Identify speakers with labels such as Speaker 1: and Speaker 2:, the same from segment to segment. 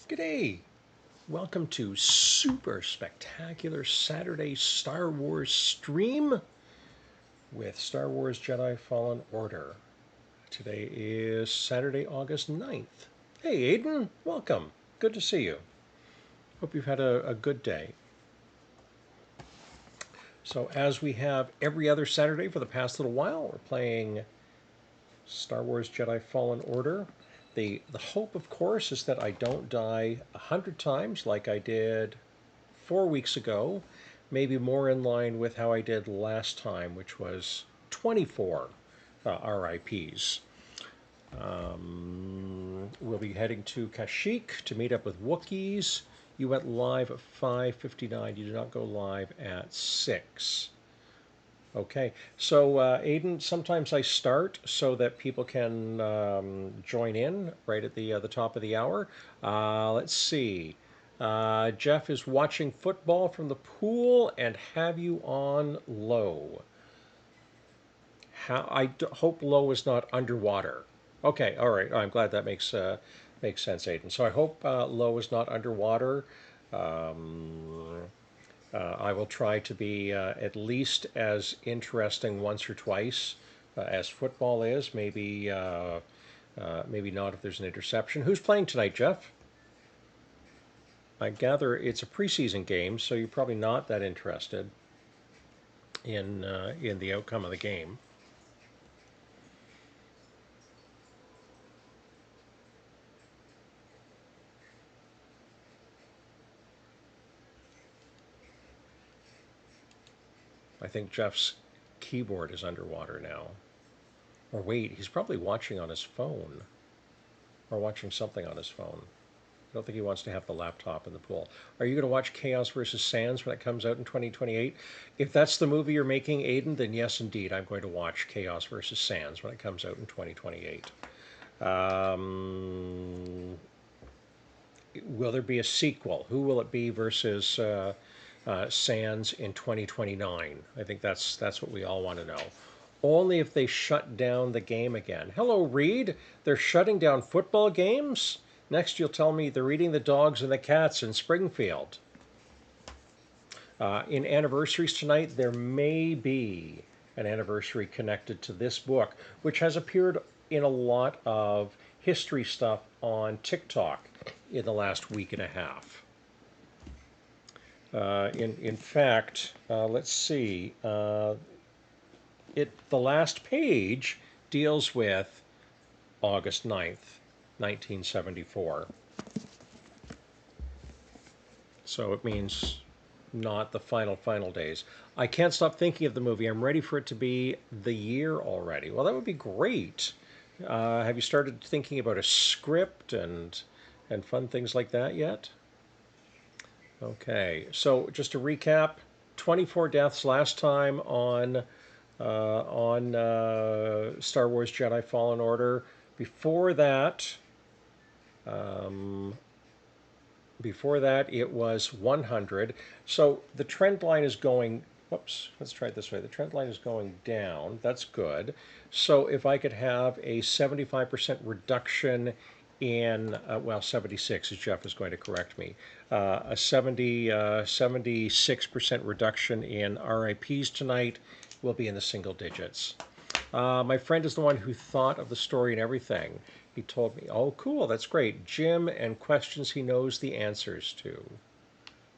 Speaker 1: G'day! Welcome to super spectacular Saturday Star Wars stream with Star Wars Jedi Fallen Order. Today is Saturday, August 9th. Hey Aiden, welcome. Good to see you. Hope you've had a good day. So as we have every other Saturday for the past little while, we're playing Star Wars Jedi Fallen Order. The hope, of course, is that I don't die 100 times like I did 4 weeks ago, maybe more in line with how I did last time, which was 24 RIPs. We'll be heading to Kashyyyk to meet up with Wookiees. You went live at 5:59. You did not go live at 6. Okay, so Aiden, sometimes I start so that people can join in right at the top of the hour. Let's see. Jeff is watching football from the pool and have you on low. Hope low is not underwater. Okay, all right. I'm glad that makes sense, Aiden. So I hope low is not underwater. I will try to be at least as interesting once or twice as football is. Maybe not if there's an interception. Who's playing tonight, Jeff? I gather it's a preseason game, so you're probably not that interested in the outcome of the game. I think Jeff's keyboard is underwater now. Or wait, he's probably watching on his phone. Or watching something on his phone. I don't think he wants to have the laptop in the pool. Are you going to watch Chaos vs. Sands when it comes out in 2028? If that's the movie you're making, Aiden, then yes, indeed, I'm going to watch Chaos vs. Sands when it comes out in 2028. Will there be a sequel? Who will it be versus Sands in 2029? I think that's what we all want to know. Only if they shut down the game again. Hello, Reed. They're shutting down football games? Next, you'll tell me they're eating the dogs and the cats in Springfield. In anniversaries tonight, there may be an anniversary connected to this book, which has appeared in a lot of history stuff on TikTok in the last week and a half. In fact, let's see. The last page deals with August 9th, 1974. So it means not the final days. I can't stop thinking of the movie. I'm ready for it to be the year already. Well, that would be great. Have you started thinking about a script and fun things like that yet? Okay, so just to recap, 24 deaths last time on Star Wars Jedi Fallen Order. Before that, it was 100. So the trend line is going, whoops, let's try it this way. The trend line is going down. That's good. So if I could have a 75% reduction in, well, 76, as Jeff is going to correct me, a 76% reduction in RIPs tonight. Will be in the single digits. My friend is the one who thought of the story and everything. He told me, oh, cool, that's great. Jim and questions he knows the answers to.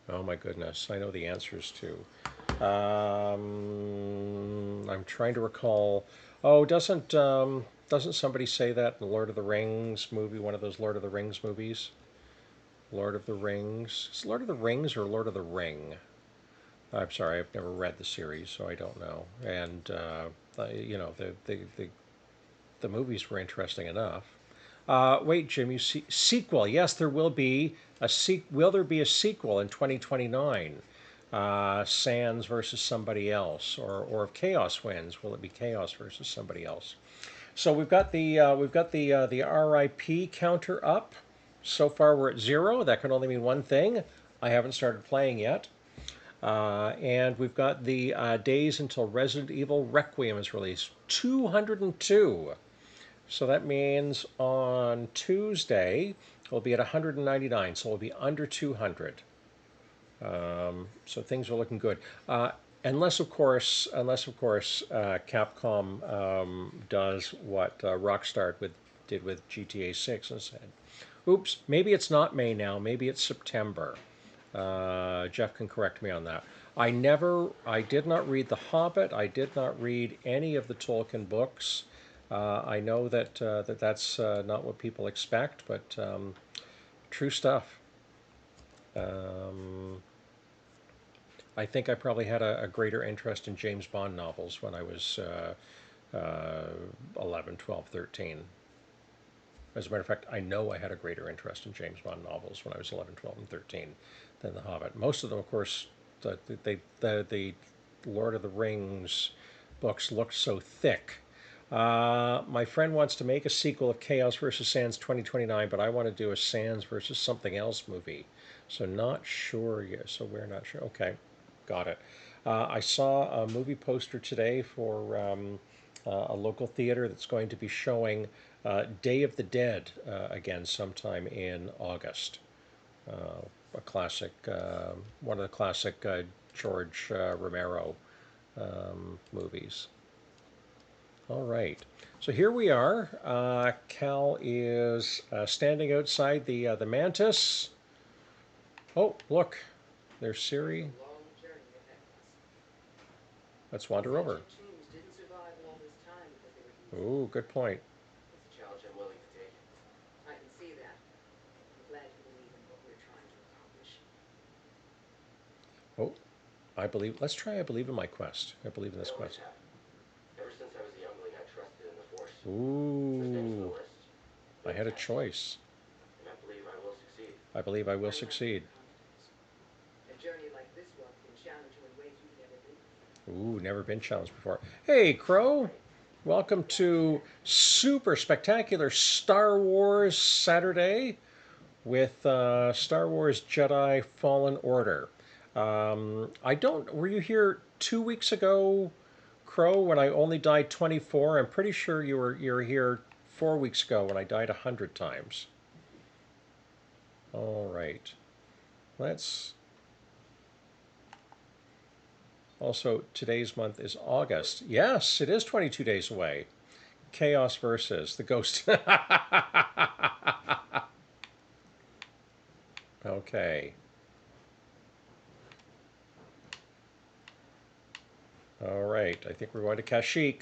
Speaker 1: Oh, my goodness, I know the answers to. I'm trying to recall. Oh, doesn't somebody say that in the Lord of the Rings movie, one of those Lord of the Rings movies? Lord of the Rings. Is it Lord of the Rings or Lord of the Ring? I'm sorry, I've never read the series, so I don't know. And you know, the movies were interesting enough. Wait, Jim, you see sequel? Yes, there will be a Will there be a sequel in 2029? Sands versus somebody else, or if Chaos wins, will it be Chaos versus somebody else? So we've got the RIP counter up. So far, we're at 0. That can only mean one thing. I haven't started playing yet. And we've got the days until Resident Evil Requiem is released. 202. So that means on Tuesday, We'll be at 199, so we'll be under 200. So things are looking good. Unless of course, Capcom does what did with GTA 6 and said, "Oops, maybe it's not May now. Maybe it's September." Jeff can correct me on that. I did not read The Hobbit. I did not read any of the Tolkien books. I know that's not what people expect, but true stuff. Um, I think I probably had a greater interest in James Bond novels when I was 11, 12, 13. As a matter of fact, I know I had a greater interest in James Bond novels when I was 11, 12, and 13 than The Hobbit. Most of them, of course, the Lord of the Rings books looked so thick. My friend wants to make a sequel of Chaos versus Sands 2029, but I want to do a Sands versus something else movie. So not sure yet. So we're not sure. Okay, got it. I saw a movie poster today for a local theater that's going to be showing Day of the Dead again sometime in August. A classic, one of the classic George Romero movies. All right. So here we are. Cal is standing outside the Mantis. Oh, look, there's Siri. Let's wander over. Oh, good point.
Speaker 2: It's a challenge I'm willing to take. I can see that. I'm glad you believe in what we're trying to accomplish.
Speaker 1: Oh, let's try I believe in my quest. I believe in this quest.
Speaker 2: Ever since I was a youngling, I trusted in the Force.
Speaker 1: Ooh, I had a choice.
Speaker 2: And I believe I will succeed.
Speaker 1: I believe I will succeed.
Speaker 2: A journey like this one can challenge you in ways you've never been before.
Speaker 1: Ooh, never been challenged before. Hey, Crow. Welcome to super spectacular Star Wars Saturday with Star Wars Jedi Fallen Order. I don't. Were you here 2 weeks ago, Crow, when I only died 24? I'm pretty sure you were here 4 weeks ago when I died 100 times. All right. Let's. Also, today's month is August. Yes, it is 22 days away. Chaos versus the Ghost. Okay. All right. I think we're going to Kashyyyk.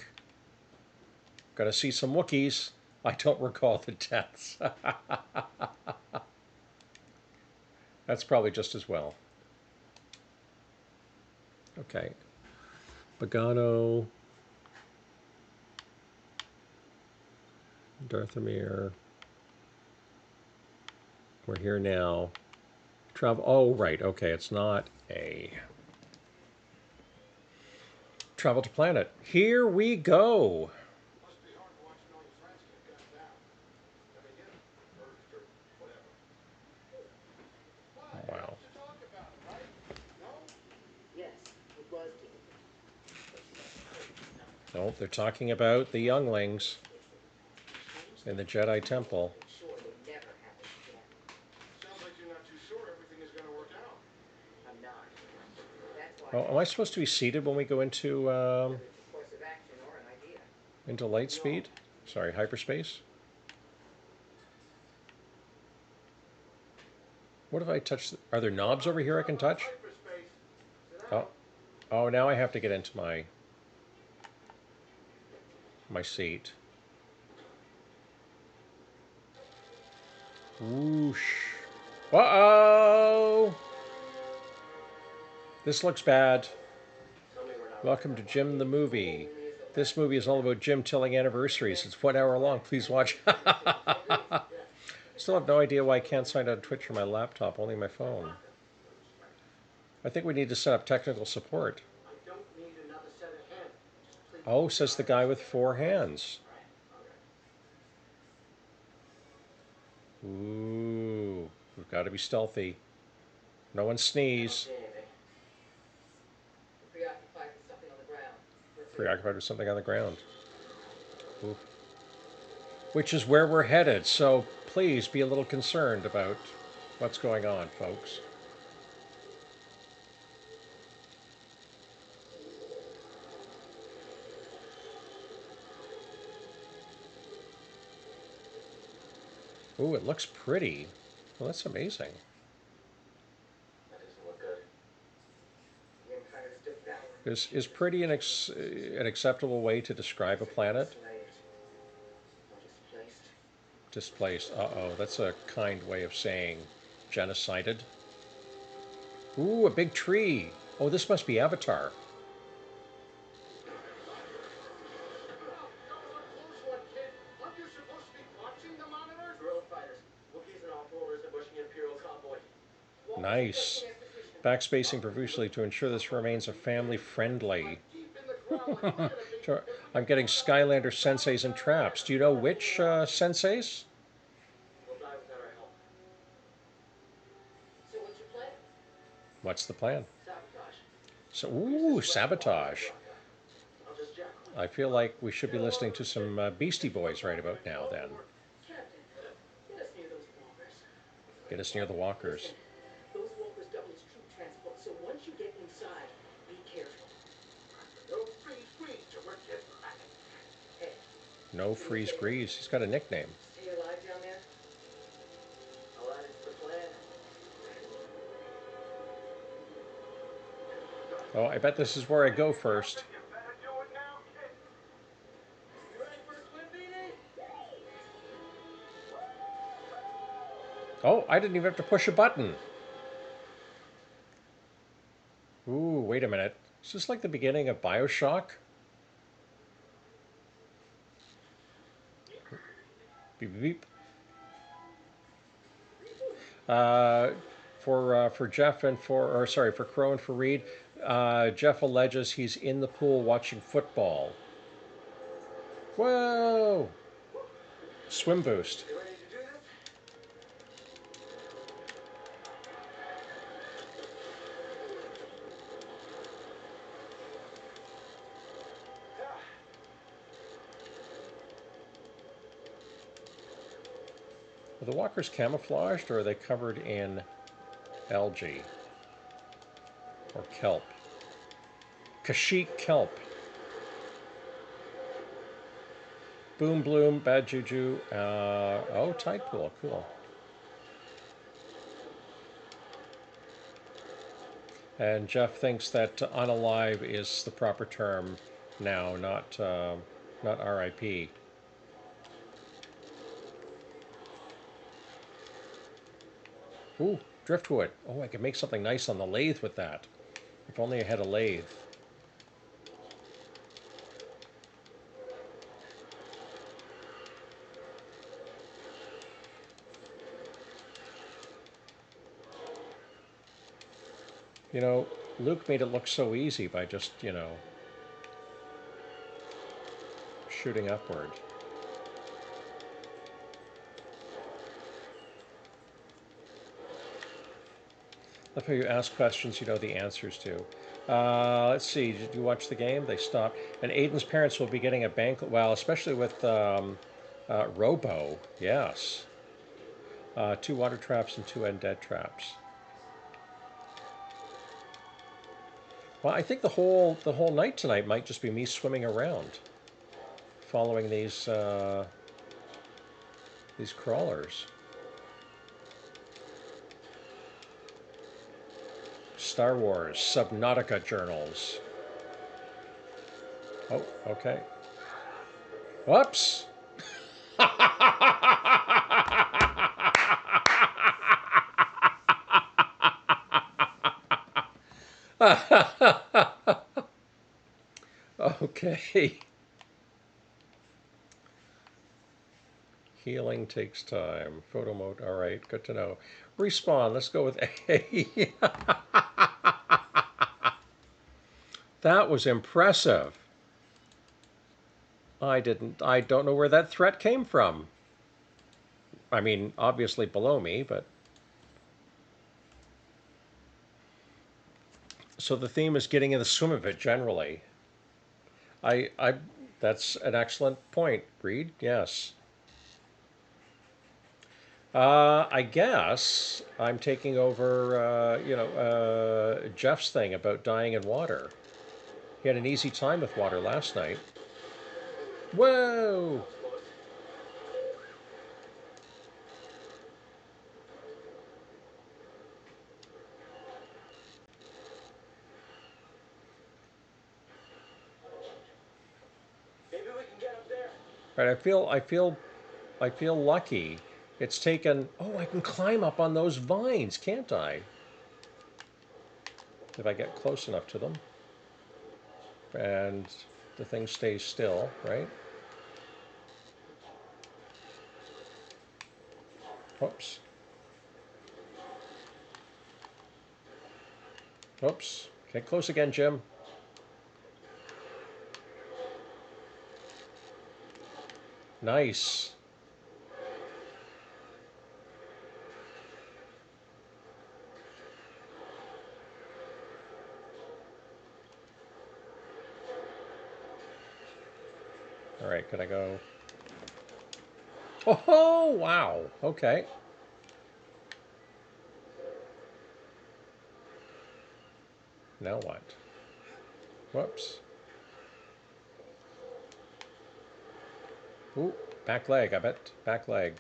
Speaker 1: Gonna see some Wookiees. I don't recall the deaths. That's probably just as well. Okay. Bogano, Darthamir. We're here now. Travel. Oh, right. Okay. It's not a travel to planet. Here we go.
Speaker 2: Must be hard watching all your friends get gunned down. I mean, you know, murdered or whatever. What
Speaker 1: Wow.
Speaker 2: else to talk about, right? No? Yes, it was difficult.
Speaker 1: No, they're talking about the younglings in the Jedi Temple.
Speaker 2: Sure, it never happens again. Sounds like you're not too sure everything is going to work out. I'm not. That's why.
Speaker 1: Oh, am I supposed to be seated when we go
Speaker 2: Whether it's a course of action or an idea.
Speaker 1: into light speed? Sorry, hyperspace. What if I touch? Are there knobs over here I can touch? Oh, oh, now I have to get into my seat. Whoosh. Uh-oh! This looks bad. Welcome to Jim the Movie. This movie is all about Jim telling anniversaries. It's 1 hour long. Please watch. Still have no idea why I can't sign on Twitch from my laptop, only my phone. I think we need to set up technical support. Oh, says the guy with 4 hands. Ooh, we've got to be stealthy. No one sneeze.
Speaker 2: Preoccupied with something on the ground.
Speaker 1: Preoccupied with something on the ground. Ooh. Which is where we're headed. So please be a little concerned about what's going on, folks. Ooh, it looks pretty. Well, that's amazing.
Speaker 2: That doesn't look good. The Empire's devoured.
Speaker 1: Is pretty an acceptable way to describe a planet?
Speaker 2: Or displaced.
Speaker 1: Displaced. Uh-oh, that's a kind way of saying genocided. Ooh, a big tree. Oh, this must be Avatar.
Speaker 2: That was a close one, kid. Aren't you supposed to be watching the monitors? Guerrilla fighters. Wookiees and off-worlders ambushing Imperial convoy.
Speaker 1: Nice. Backspacing profusely to ensure this remains a family friendly. I'm getting Skylander senseis and traps. Do you know which senseis?
Speaker 2: We'll die without our help. So what's your plan?
Speaker 1: What's the plan?
Speaker 2: Sabotage.
Speaker 1: So, ooh, sabotage.
Speaker 2: I'll just jack one.
Speaker 1: I feel like we should be listening to some Beastie Boys right about now, then.
Speaker 2: Captain, get us near those walkers.
Speaker 1: Get us near the walkers.
Speaker 2: Listen, those walkers double as troop transport, so once you get inside, be careful. No freeze, freeze till we're dead. Hey,
Speaker 1: No freeze grease. He's got a nickname.
Speaker 2: stay alive down there? I'll add it to the plan.
Speaker 1: Oh, I bet this is where I go first.
Speaker 2: You better do it now, kid. You ready for a swim, Beanie?
Speaker 1: Oh, I didn't even have to push a button. Ooh, wait a minute. Is this like the beginning of Bioshock? Beep, beep, beep. For Jeff and for Crow and for Reed, Jeff alleges he's in the pool watching football. Whoa! Swim boost.
Speaker 2: You ready to do this? Yeah.
Speaker 1: Are the walkers camouflaged or are they covered in algae or kelp? Kashyyk kelp. Boom bloom, bad juju. Oh, tide pool, cool. And Jeff thinks that unalive is the proper term now, not RIP. Ooh, driftwood. Oh, I could make something nice on the lathe with that. If only I had a lathe. You know, Luke made it look so easy by just, shooting upward. Love how you ask questions you know the answers to. Let's see, did you watch the game? They stopped. And Aiden's parents will be getting a bank, well, especially with Robo, yes. 2 water traps and 2 undead traps. Well, I think the whole night tonight might just be me swimming around, following these crawlers. Star Wars Subnautica journals. Oh, okay. Whoops. Okay. Healing takes time. Photo mode. All right. Good to know. Respawn. Let's go with A. That was impressive. I don't know where that threat came from. I mean, obviously below me, but. So the theme is getting in the swim of it generally. I, that's an excellent point, Reed. Yes. I guess I'm taking over, Jeff's thing about dying in water. He had an easy time with water last night.
Speaker 2: That
Speaker 1: Whoa!
Speaker 2: was close. Maybe we can get up there.
Speaker 1: Right, I feel lucky. It's taken. Oh, I can climb up on those vines, can't I? If I get close enough to them, and the thing stays still, right? Oops. Oops. Get close again, Jim. Nice. All right, can I go? Oh, wow. Okay. Now what? Whoops. Ooh, back leg, I bet. Back leg.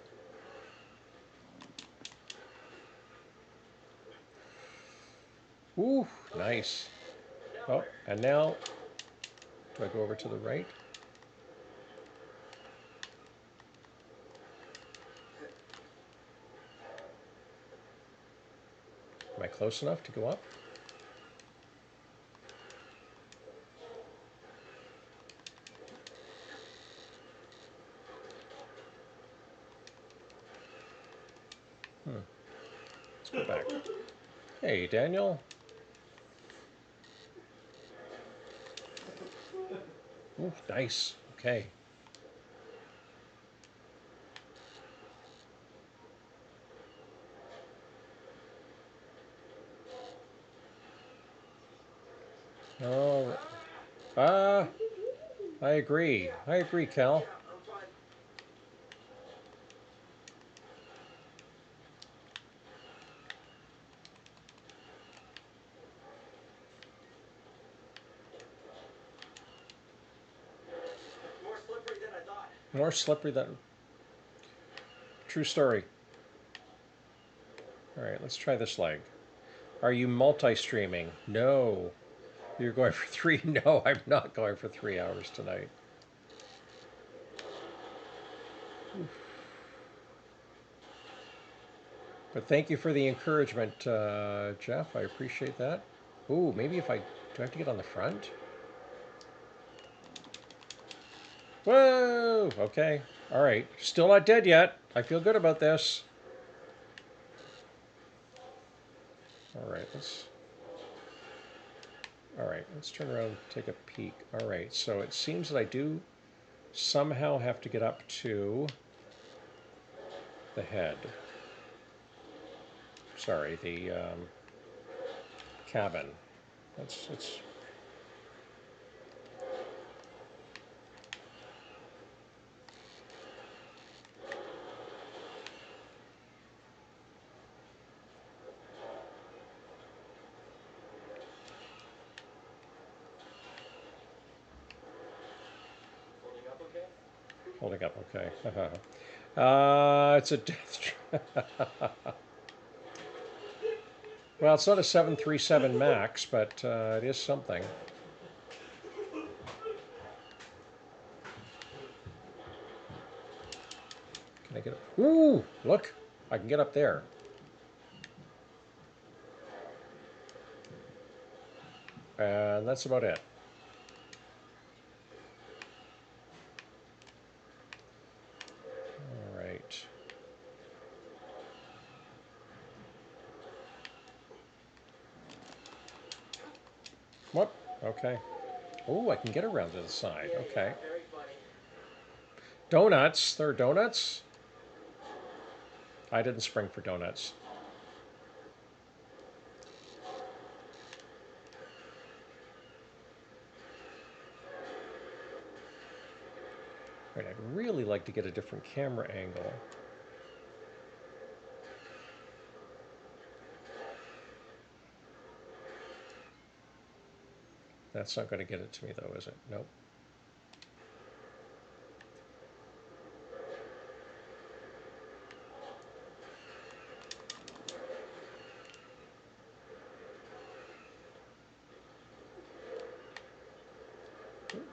Speaker 1: Ooh, nice.
Speaker 2: Now
Speaker 1: Oh,
Speaker 2: where?
Speaker 1: and now, do I go over to the right? Am I close enough to go up? Let's go back. Hey, Daniel. Ooh, nice. Okay. Oh, ah, I agree. I agree,
Speaker 2: Yeah,
Speaker 1: Cal.
Speaker 2: I'm fine. More slippery than I thought.
Speaker 1: More slippery than true story. All right, let's try this leg. Are you multi-streaming? No. You're going for three? No, I'm not going for 3 hours tonight. But thank you for the encouragement, Jeff. I appreciate that. Ooh, maybe if I do I have to get on the front? Whoa! Okay. All right. Still not dead yet. I feel good about this. All right. Let's turn around and take a peek. All right. So it seems that I do somehow have to get up to the head. Sorry, the cabin. It's
Speaker 2: Holding up okay?
Speaker 1: holding up okay. It's a death trap. Well, it's not a 737 Max, but it is something. Can I get up? Ooh, look. I can get up there. And that's about it. All right. What? Okay. Oh, I can get around to the side.
Speaker 2: Yeah,
Speaker 1: Okay.
Speaker 2: very funny.
Speaker 1: Donuts. There are donuts? I didn't spring for donuts. Right, I'd really like to get a different camera angle. That's not going to get it to me, though, is it? Nope.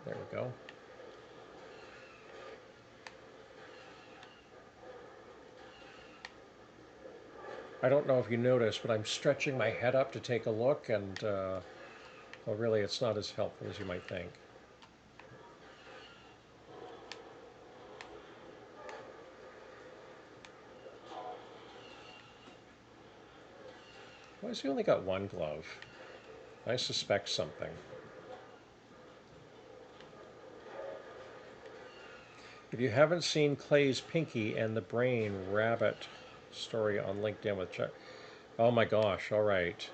Speaker 1: There we go. I don't know if you noticed, but I'm stretching my head up to take a look, and well, really, it's not as helpful as you might think. Why has he only got one glove? I suspect something. If you haven't seen Clay's Pinky and the Brain Rabbit story on LinkedIn with Chuck, oh my gosh! All right.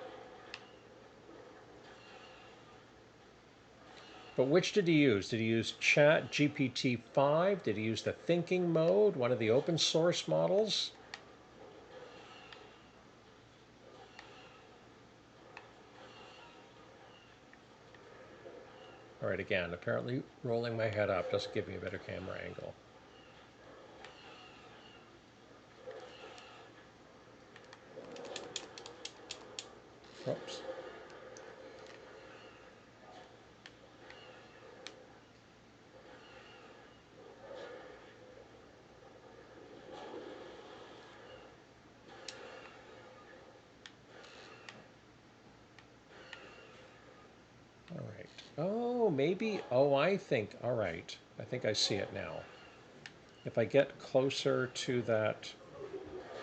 Speaker 1: But which did he use? Did he use Chat GPT-5? Did he use the thinking mode, one of the open source models? All right, again, apparently rolling my head up doesn't give me a better camera angle. Oops. All right. Oh, maybe. Oh, I think. All right. I think I see it now. If I get closer to that,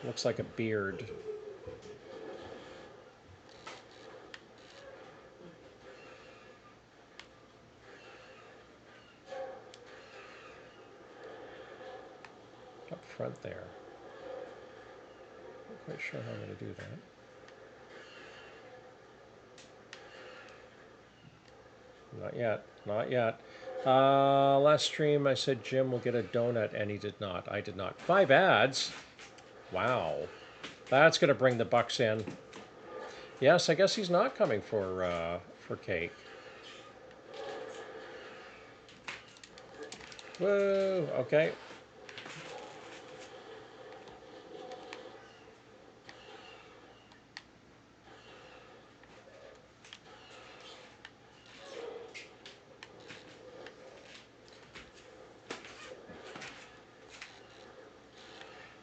Speaker 1: looks like a beard. Up front there. Not quite sure how I'm going to do that. Not yet. Not yet. Last stream I said Jim will get a donut and he did not. I did not. 5 ads? Wow. That's going to bring the bucks in. Yes, I guess he's not coming for cake. Whoa. Okay.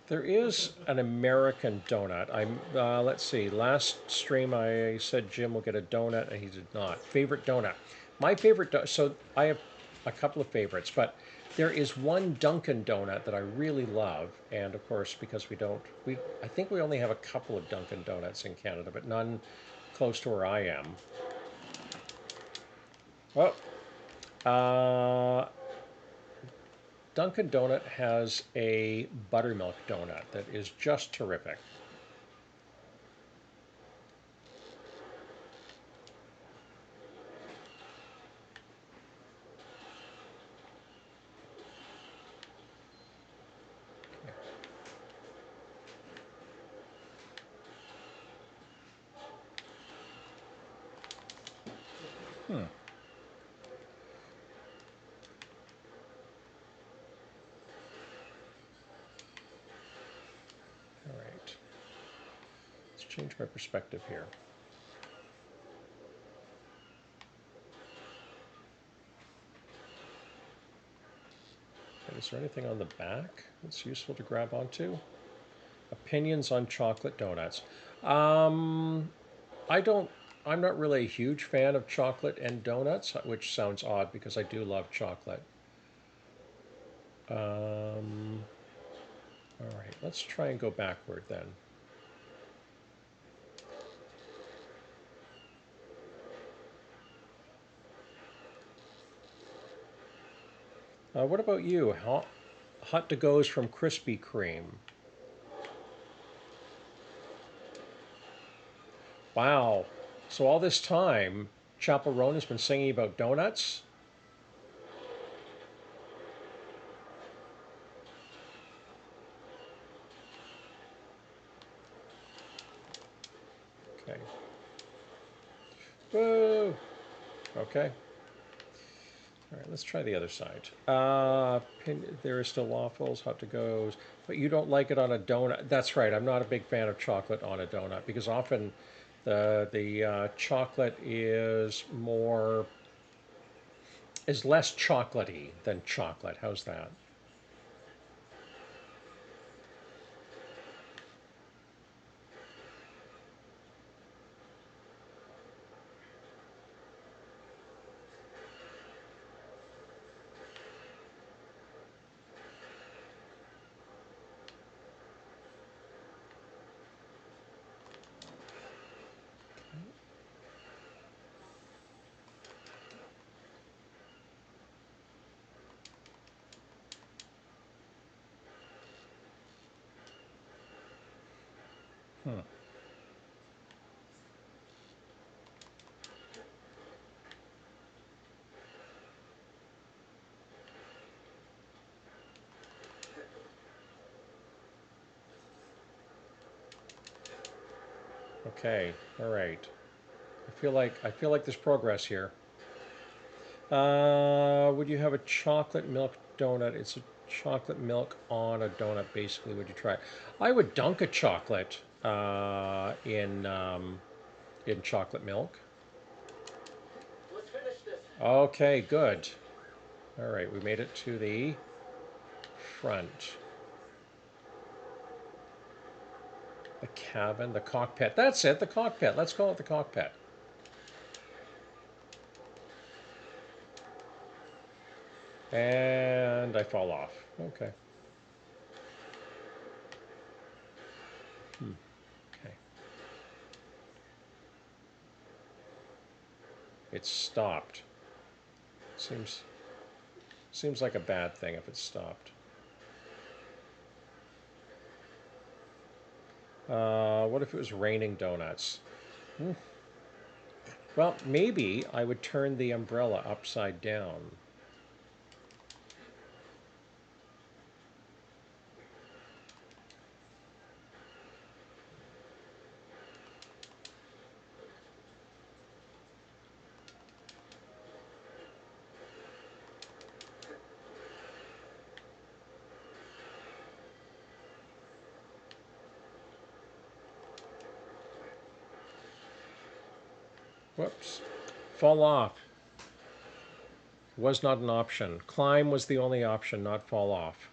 Speaker 1: There is an American donut. Let's see. Last stream I said Jim will get a donut, and he did not. Favorite donut. My favorite. So I have a couple of favorites, but there is one Dunkin' donut that I really love, and of course because I think we only have a couple of Dunkin' donuts in Canada, but none close to where I am. Well, Dunkin' Donut has a buttermilk donut that is just terrific. Hmm. All right. Let's change my perspective here. Okay, is there anything on the back that's useful to grab onto? Opinions on chocolate donuts. Um, I don't. I'm not really a huge fan of chocolate and donuts, which sounds odd because I do love chocolate. All right, let's try and go backward then. What about you? Hot to goes from Krispy Kreme. Wow. So all this time, Chaperone has been singing about donuts? Okay. Boo! Okay. All right, let's try the other side. There is still waffles, hot to goes, but you don't like it on a donut. That's right. I'm not a big fan of chocolate on a donut because often the chocolate is less chocolatey than chocolate. How's that? Hmm. Okay. All right. I feel like there's progress here. Would you have a chocolate milk donut? It's a chocolate milk on a donut, basically. Would you try it? I would dunk a chocolate in chocolate milk.
Speaker 2: Let's finish this.
Speaker 1: Okay, good. All right, we made it to the front. The cabin, the cockpit. That's it, the cockpit. Let's call it the cockpit. And I fall off. Okay. Hmm. Okay. It's stopped. Seems seems like a bad thing if it's stopped. What if it was raining donuts? Hmm. Well, maybe I would turn the umbrella upside down. Whoops. Fall off was not an option. Climb was the only option, not fall off.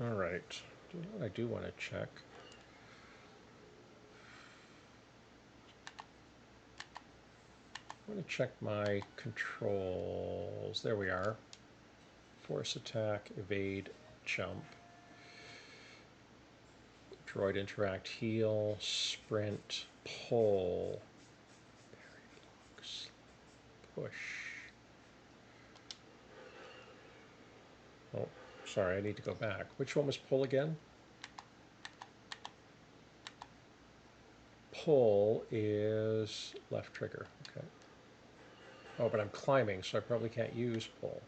Speaker 1: All right. You know what I do want to check? I want to check my controls. There we are. Force attack, evade, jump. Droid interact, heal, sprint, pull, push. Oh, sorry, I need to go back. Which one was pull again? Pull is left trigger. Okay. Oh, but I'm climbing, so I probably can't use pull.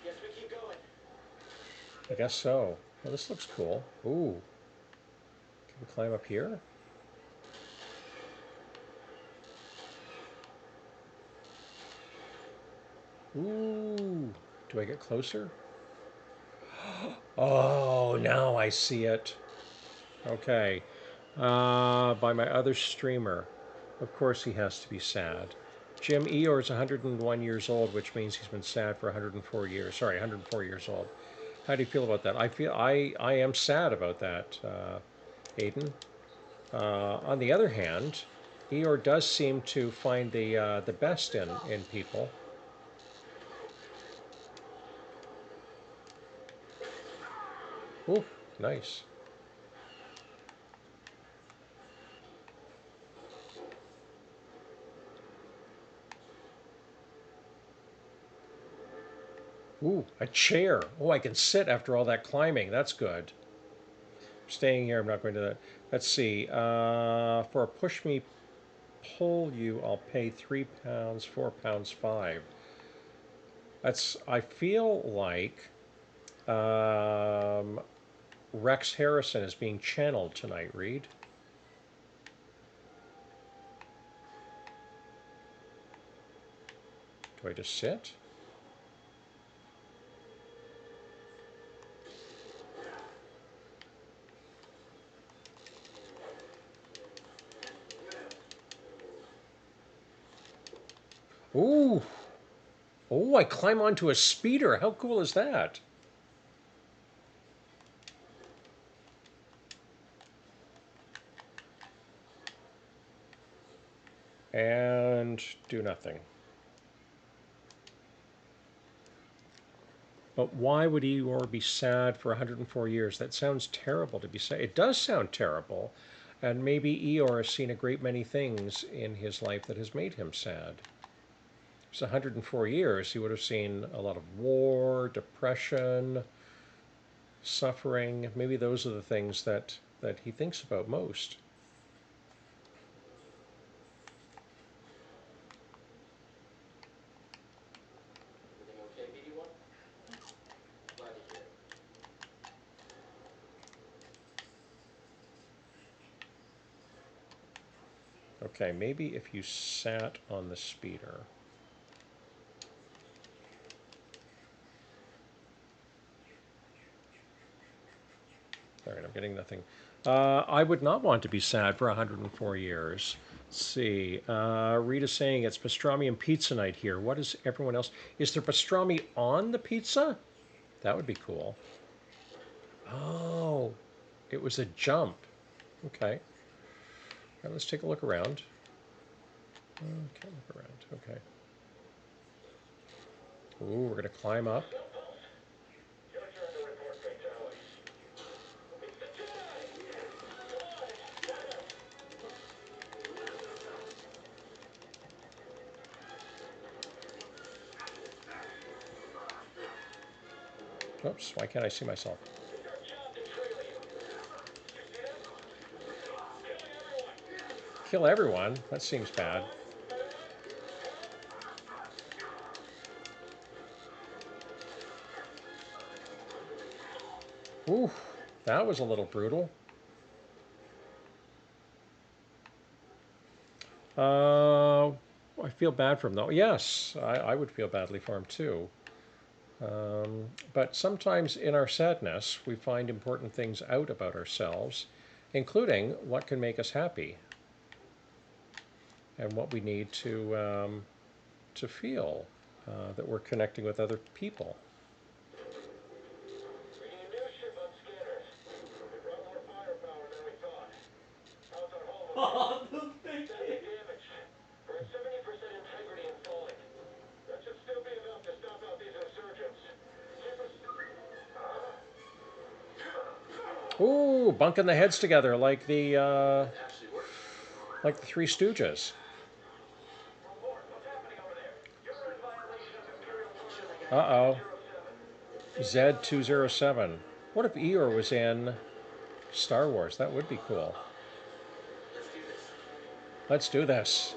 Speaker 2: Guess we keep going.
Speaker 1: I guess so. Well, this looks cool. Ooh, can we climb up here? Ooh, do I get closer? Oh, now I see it. Okay. By my other streamer. Of course he has to be sad. Jim Eeyore is 101 years old, which means he's been sad for 104 years. Sorry, 104 years old. How do you feel about that? I am sad about that, Aiden. On the other hand, Eeyore does seem to find the best in people. Ooh, nice. Ooh, a chair. Oh, I can sit after all that climbing. That's good. Staying here, I'm not going to that. Let's see. For a push me, pull you, I'll pay £3, £4, 5. That's. I feel like um, Rex Harrison is being channeled tonight. Reed. Do I just sit? Ooh. Oh, I climb onto a speeder. How cool is that? And do nothing. But why would Eeyore be sad for 104 years? That sounds terrible to be sad. It does sound terrible. And maybe Eeyore has seen a great many things in his life that has made him sad. It's 104 years. He would have seen a lot of war, depression, suffering. Maybe those are the things that he thinks about most.
Speaker 2: Everything okay, BD1? Glad to hear it.
Speaker 1: Okay, maybe if you sat on the speeder. All right, I'm getting nothing. I would not want to be sad for 104 years. Let's see. Rita's saying it's pastrami and pizza night here. What is everyone else? Is there pastrami on the pizza? That would be cool. Oh, it was a jump. Okay. All right, let's take a look around. Can't look around. Okay. Ooh, we're going to climb up.
Speaker 2: Your turn to report fatalities. It's the Jedi!
Speaker 1: Oops, why can't I see myself?
Speaker 2: It's our job to trail you. You see them? Killing everyone!
Speaker 1: Kill everyone? That seems bad. Ooh, that was a little brutal. I feel bad for him though. Yes, I would feel badly for him too. But sometimes in our sadness, we find important things out about ourselves, including what can make us happy and what we need to feel that we're connecting with other people.
Speaker 2: Reading a new ship on scanners. We brought more firepower than we thought. How's our hull looking? Badly damaged. We're at 70% integrity and falling. That should still be enough to stop out these insurgents. Keep us...
Speaker 1: Ooh, bunking the heads together
Speaker 2: That actually worked.
Speaker 1: like the Three Stooges.
Speaker 2: Report, what's happening over there? You're in violation of Imperial Protocol
Speaker 1: Uh oh,
Speaker 2: 207.
Speaker 1: Z207. What if Eeyore was in Star Wars? That would be cool.
Speaker 2: Let's do this.
Speaker 1: Let's do this.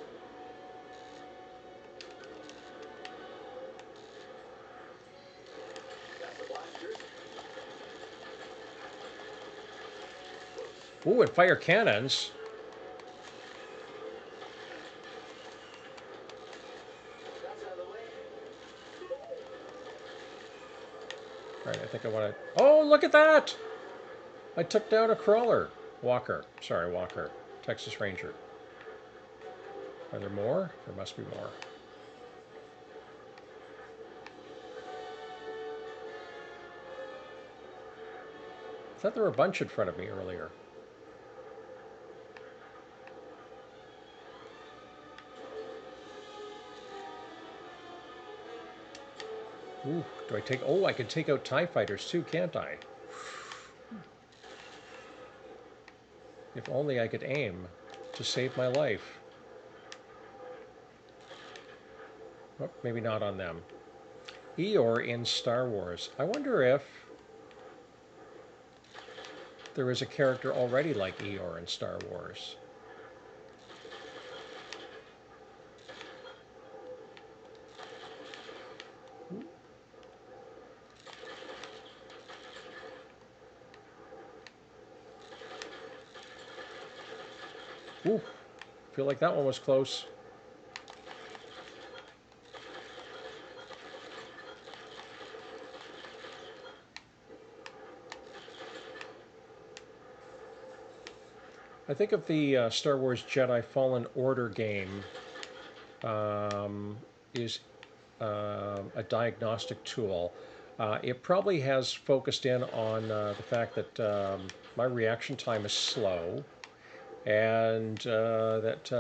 Speaker 2: Got the blasters.
Speaker 1: Ooh, and fire cannons.
Speaker 2: That's out of the way.
Speaker 1: All right, I think I want to. Oh, look at that! I took down a crawler. Walker. Sorry, Walker. Texas Ranger. Are there more? There must be more. I thought there were a bunch in front of me earlier. Ooh, do I take... Oh, I can take out TIE fighters too, can't I? If only I could aim to save my life. Oh, maybe not on them. Eeyore in Star Wars. I wonder if there is a character already like Eeyore in Star Wars. Ooh, feel like that one was close. I think of the Star Wars Jedi Fallen Order game is a diagnostic tool. It probably has focused in on the fact that my reaction time is slow, and that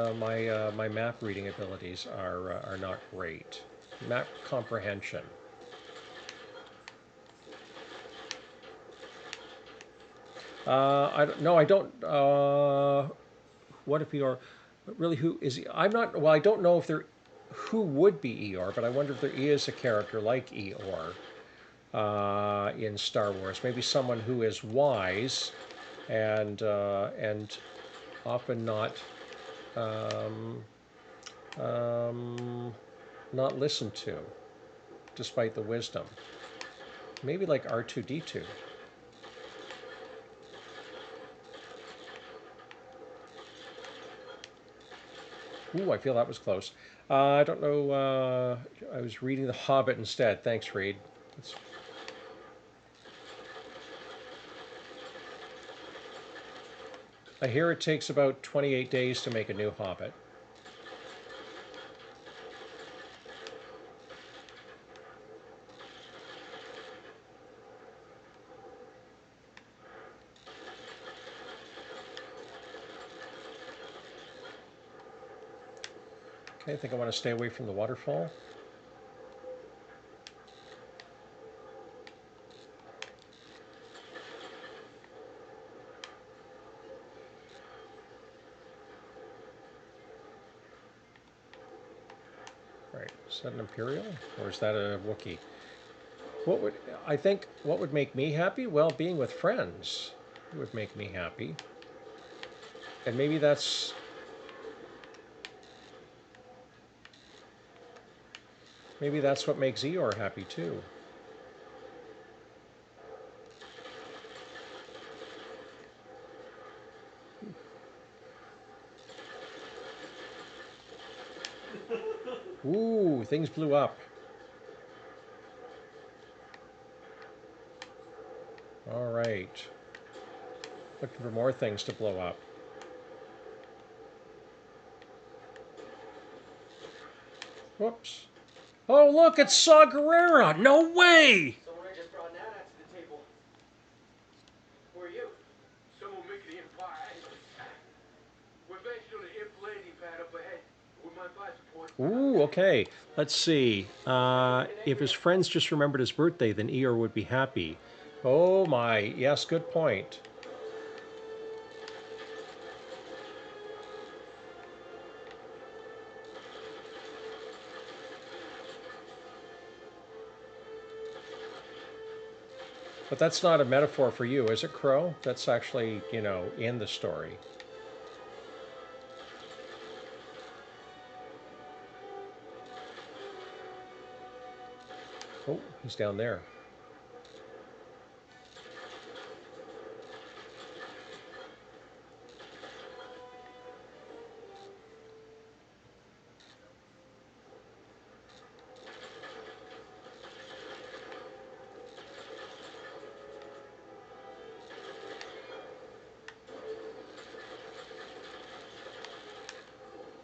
Speaker 1: my map reading abilities are not great. Map comprehension. I don't. What if Eeyore? Really, who is he? I'm not. Well, I don't know if there. Who would be Eeyore? But I wonder if there is a character like Eeyore in Star Wars. Maybe someone who is wise and often um, not listened to, despite the wisdom. Maybe like R2-D2. Ooh, I feel that was close. I don't know. I was reading The Hobbit instead. Thanks, Reed. I hear it takes about 28 days to make a new Hobbit. Okay, I think I want to stay away from the waterfall. Right, is that an Imperial or is that a Wookiee? What would I think? What would make me happy? Well, being with friends would make me happy, and maybe that's what makes Eeyore happy too. Ooh, things blew up. All right, looking for more things to blow up. Whoops. Oh, look, it's Saw Gerrera. No way!
Speaker 2: Someone just brought Nana to the table. Who are you? Someone making the Empire angry. We're based on the Imp landing pad up ahead. With my fire support.
Speaker 1: Ooh, okay. Let's see. If his friends just remembered his birthday, then Eeyore would be happy. Oh my, yes, good point. But that's not a metaphor for you, is it, Crow? That's actually, in the story. Oh, he's down there.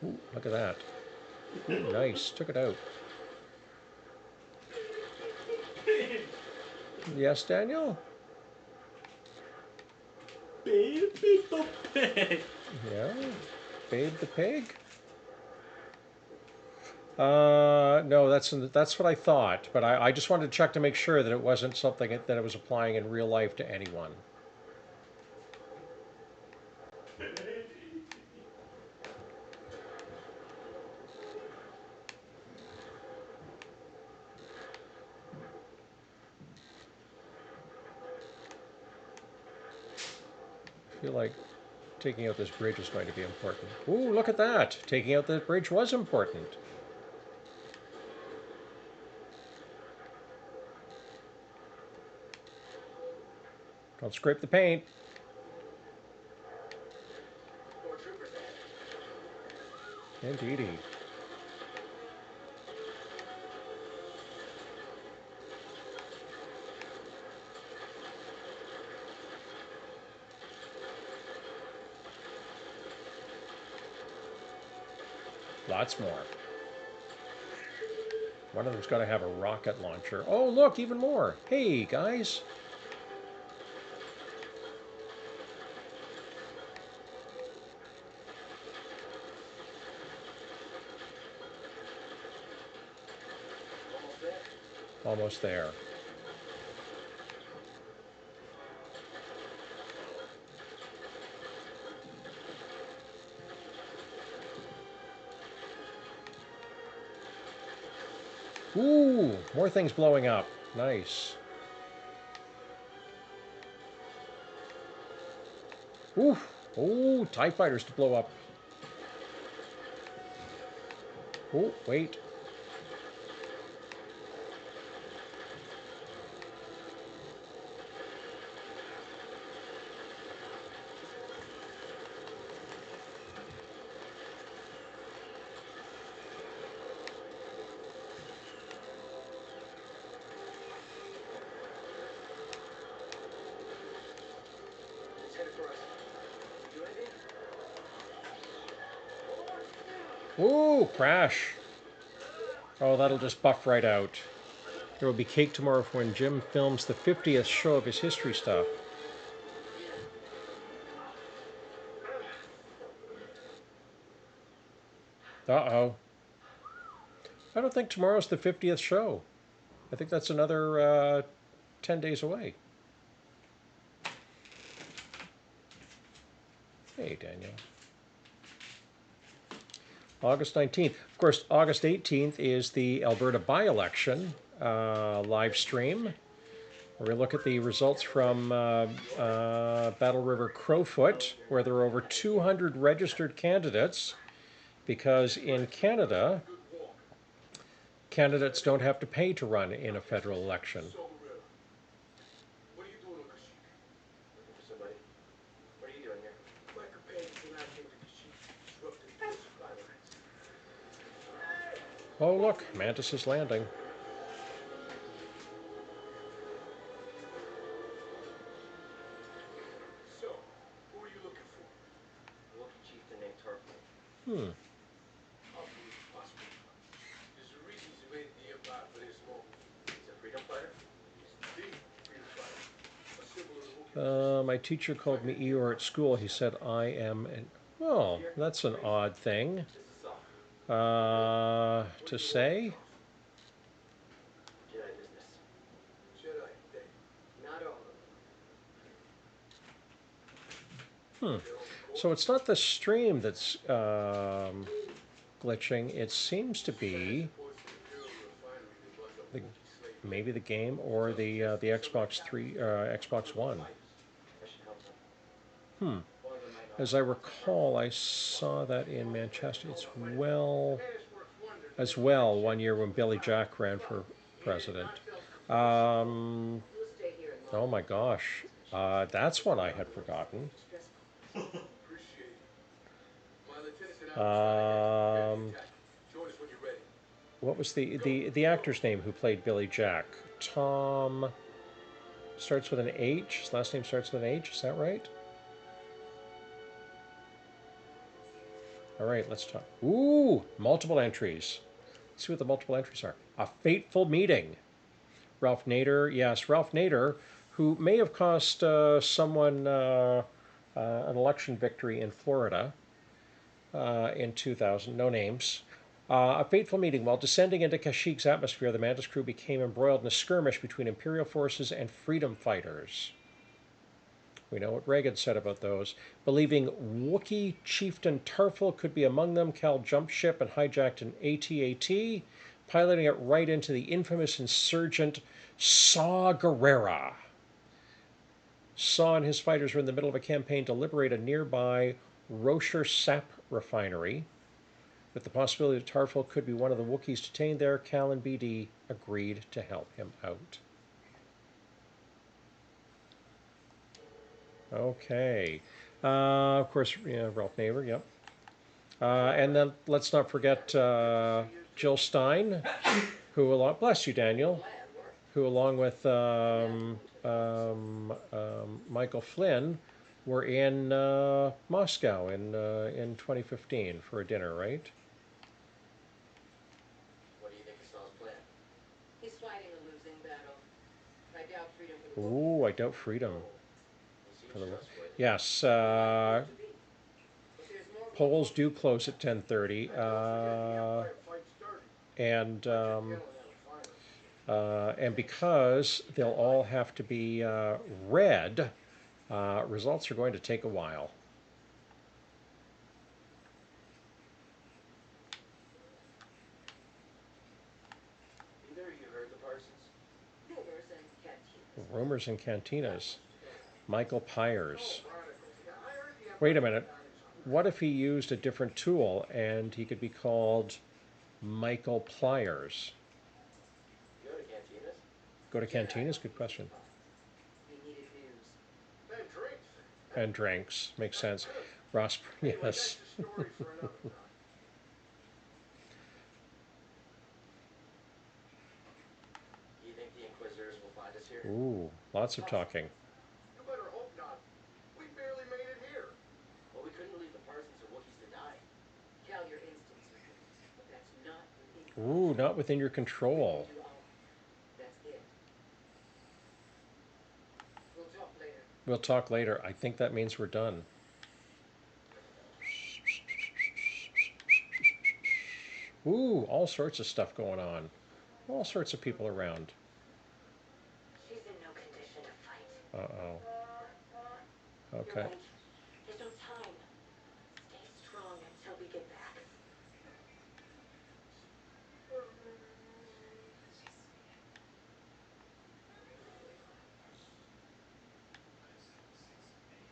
Speaker 1: Ooh, look at that. Ooh, nice. Took it out. Yes, Daniel?
Speaker 3: Baby the pig.
Speaker 1: Yeah? Babe the pig? No, that's what I thought, but I just wanted to check to make sure that it wasn't something that it was applying in real life to anyone. I feel like taking out this bridge is going to be important. Ooh, look at that! Taking out that bridge was important. Don't scrape the paint.
Speaker 2: More troopers ahead.
Speaker 1: Indeedy. Lots more. One of them's got to have a rocket launcher. Oh, look, even more. Hey, guys.
Speaker 2: Almost there.
Speaker 1: Almost there. Ooh, more things blowing up. Nice. Ooh, ooh, TIE fighters to blow up. Oh, wait.
Speaker 2: It's headed for us. Do anything?
Speaker 1: Ooh, crash. Oh, that'll just buff right out. There will be cake tomorrow when Jim films the 50th show of his history stuff. Uh-oh. I don't think tomorrow's the 50th show. I think that's another 10 days away. Hey, Daniel. August 19th. Of course, August 18th is the Alberta by-election live stream, where we look at the results from Battle River Crowfoot, where there are over 200 registered candidates, because in Canada, candidates don't have to pay to run in a federal election.
Speaker 2: What are you doing on Kashyyk? Looking for somebody. What are you doing here? My companions and I came to Kashyyk to disrupt the US supply lines.
Speaker 1: Oh, look, Mantis is landing.
Speaker 2: So, who are you looking for? Wookiee chieftain named Tarkin.
Speaker 1: Hmm.
Speaker 2: How could this possibly be? There's a reason he's invaded the Empire for this long. He's a freedom fighter? He's the freedom fighter. A symbol of the Wookiee.
Speaker 1: My teacher called me Eeyore at school. He said I am an... Oh, that's an odd thing
Speaker 2: This is Saw.
Speaker 1: to say.
Speaker 2: Jedi business. Jedi thing. Not all of them.
Speaker 1: Hmm. So it's not the stream that's glitching. It seems to be the, maybe the game or the Xbox 3, Xbox One.
Speaker 2: That should help them.
Speaker 1: Hmm.
Speaker 2: One of them might not.
Speaker 1: As I recall, I saw that in Manchester. It's as well one year when Billy Jack ran for president. Um,
Speaker 4: We'll stay here and
Speaker 1: oh
Speaker 4: monitor
Speaker 1: my gosh, that's one I had forgotten.
Speaker 4: stressful.
Speaker 2: Appreciate it. My lieutenants and I will try to get
Speaker 1: Um,
Speaker 2: the attack. Join us when you're ready.
Speaker 1: what was the actor's name who played Billy Jack? Tom starts with an H. His last name starts with an H. Is that right? All right, let's talk. Ooh, multiple entries. Let's see what the multiple entries are. A fateful meeting. Ralph Nader, yes, Ralph Nader, who may have cost someone an election victory in Florida in 2000, no names. A fateful meeting. While descending into Kashyyyk's atmosphere, the Mantis crew became embroiled in a skirmish between Imperial forces and freedom fighters. We know what Reagan said about those. Believing Wookiee chieftain Tarful could be among them, Cal jumped ship and hijacked an AT-AT, piloting it right into the infamous insurgent Saw Gerrera. Saw and his fighters were in the middle of a campaign to liberate a nearby Rocher sap refinery. With the possibility that Tarful could be one of the Wookiees detained there, Cal and BD agreed to help him out. Okay. Of course, yeah, Ralph Nader, yep. And then let's not forget Jill Stein, who, bless you, Daniel, who, along with Michael Flynn, were in Moscow in 2015 for a dinner, right?
Speaker 2: What do you think is Saw's plan? He's fighting a losing battle. I doubt freedom for the
Speaker 1: Ooh, I doubt freedom.
Speaker 2: He
Speaker 1: For
Speaker 2: seems
Speaker 1: the,
Speaker 2: trustworthy.
Speaker 1: yes,
Speaker 2: To be. If there's more
Speaker 1: polls do close at 10:30, and because they'll all have to be read, results are going to take a while.
Speaker 2: Either of you heard the Parsons? Rumors and cantinas.
Speaker 1: Rumors and cantinas. Michael Pyers. Wait a minute. What if he used a different tool and he could be called Michael Pliers?
Speaker 2: Go to cantinas?
Speaker 1: Go to cantinas? Good question.
Speaker 2: We needed news. And drinks.
Speaker 1: And drinks. Makes sense. Ross, yes.
Speaker 2: Do you think the Inquisitors will find us here?
Speaker 1: Ooh, lots of talking.
Speaker 2: You better hope not. We barely made it here. Well, we couldn't leave the Parsons or Wookiees to die. Cal, your instincts are good, but that's not within your
Speaker 1: Ooh, not within your control.
Speaker 2: We do our. That's it. We'll talk later.
Speaker 1: We'll talk later. I think that means we're done. Ooh, all sorts of stuff going on. All sorts of people around.
Speaker 2: She's in no condition to fight.
Speaker 1: Uh-oh.
Speaker 2: You're
Speaker 1: Okay.
Speaker 2: right. There's no time. Stay strong until we get back.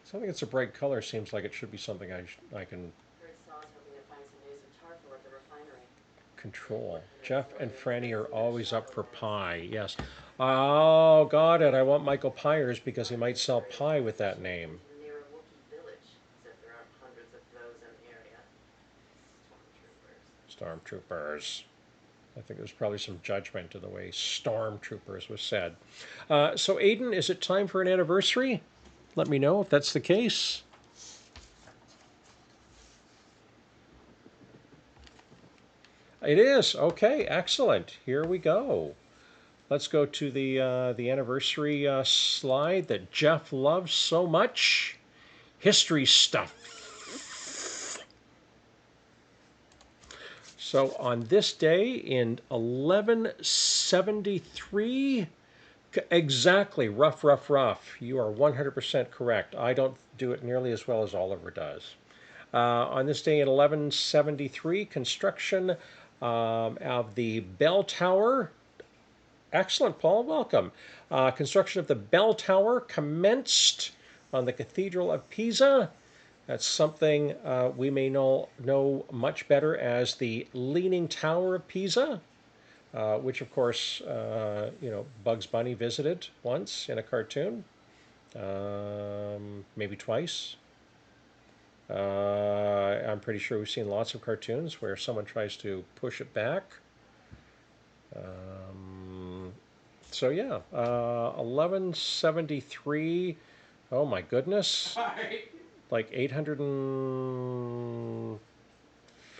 Speaker 1: Something that's a bright color seems like it should be something I can
Speaker 2: Heard Saw's hoping to find some news of Tarful at the refinery.
Speaker 1: control. Jeff and Franny are always up for pie. Yes. Oh, got it. I want Michael Pyers because he might sell pie with that name.
Speaker 2: Near a Wookiee village, except there aren't hundreds of those in the area. Stormtroopers.
Speaker 1: Stormtroopers. I think there's probably some judgment in the way stormtroopers was said. So, Aiden, is it time for an anniversary? Let me know if that's the case. It is. Okay, excellent. Here we go. Let's go to the anniversary slide that Jeff loves so much. History stuff. So on this day in 1173, exactly, rough, rough, rough. You are 100% correct. I don't do it nearly as well as Oliver does. On this day in 1173, construction of the bell tower. Excellent, Paul. Welcome. Construction of the bell tower commenced on the Cathedral of Pisa. That's something we may know much better as the Leaning Tower of Pisa, which, of course, Bugs Bunny visited once in a cartoon, maybe twice. I'm pretty sure we've seen lots of cartoons where someone tries to push it back. So yeah, 1173. Oh my goodness! Like 800 and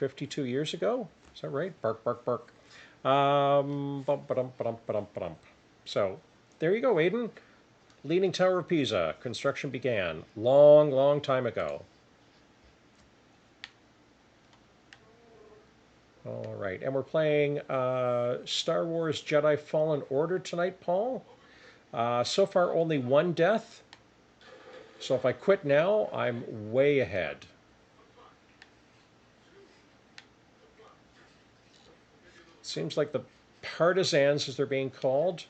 Speaker 1: 52 years ago. Is that right? Bark, bark, bark. Bump, ba-dum, ba-dum, ba-dum, ba-dum. So, there you go, Aiden. Leaning Tower of Pisa. Construction began long, long time ago. All right, and we're playing Star Wars Jedi Fallen Order tonight, Paul. So far, only one death. So if I quit now, I'm way ahead. Seems like the partisans, as they're being called.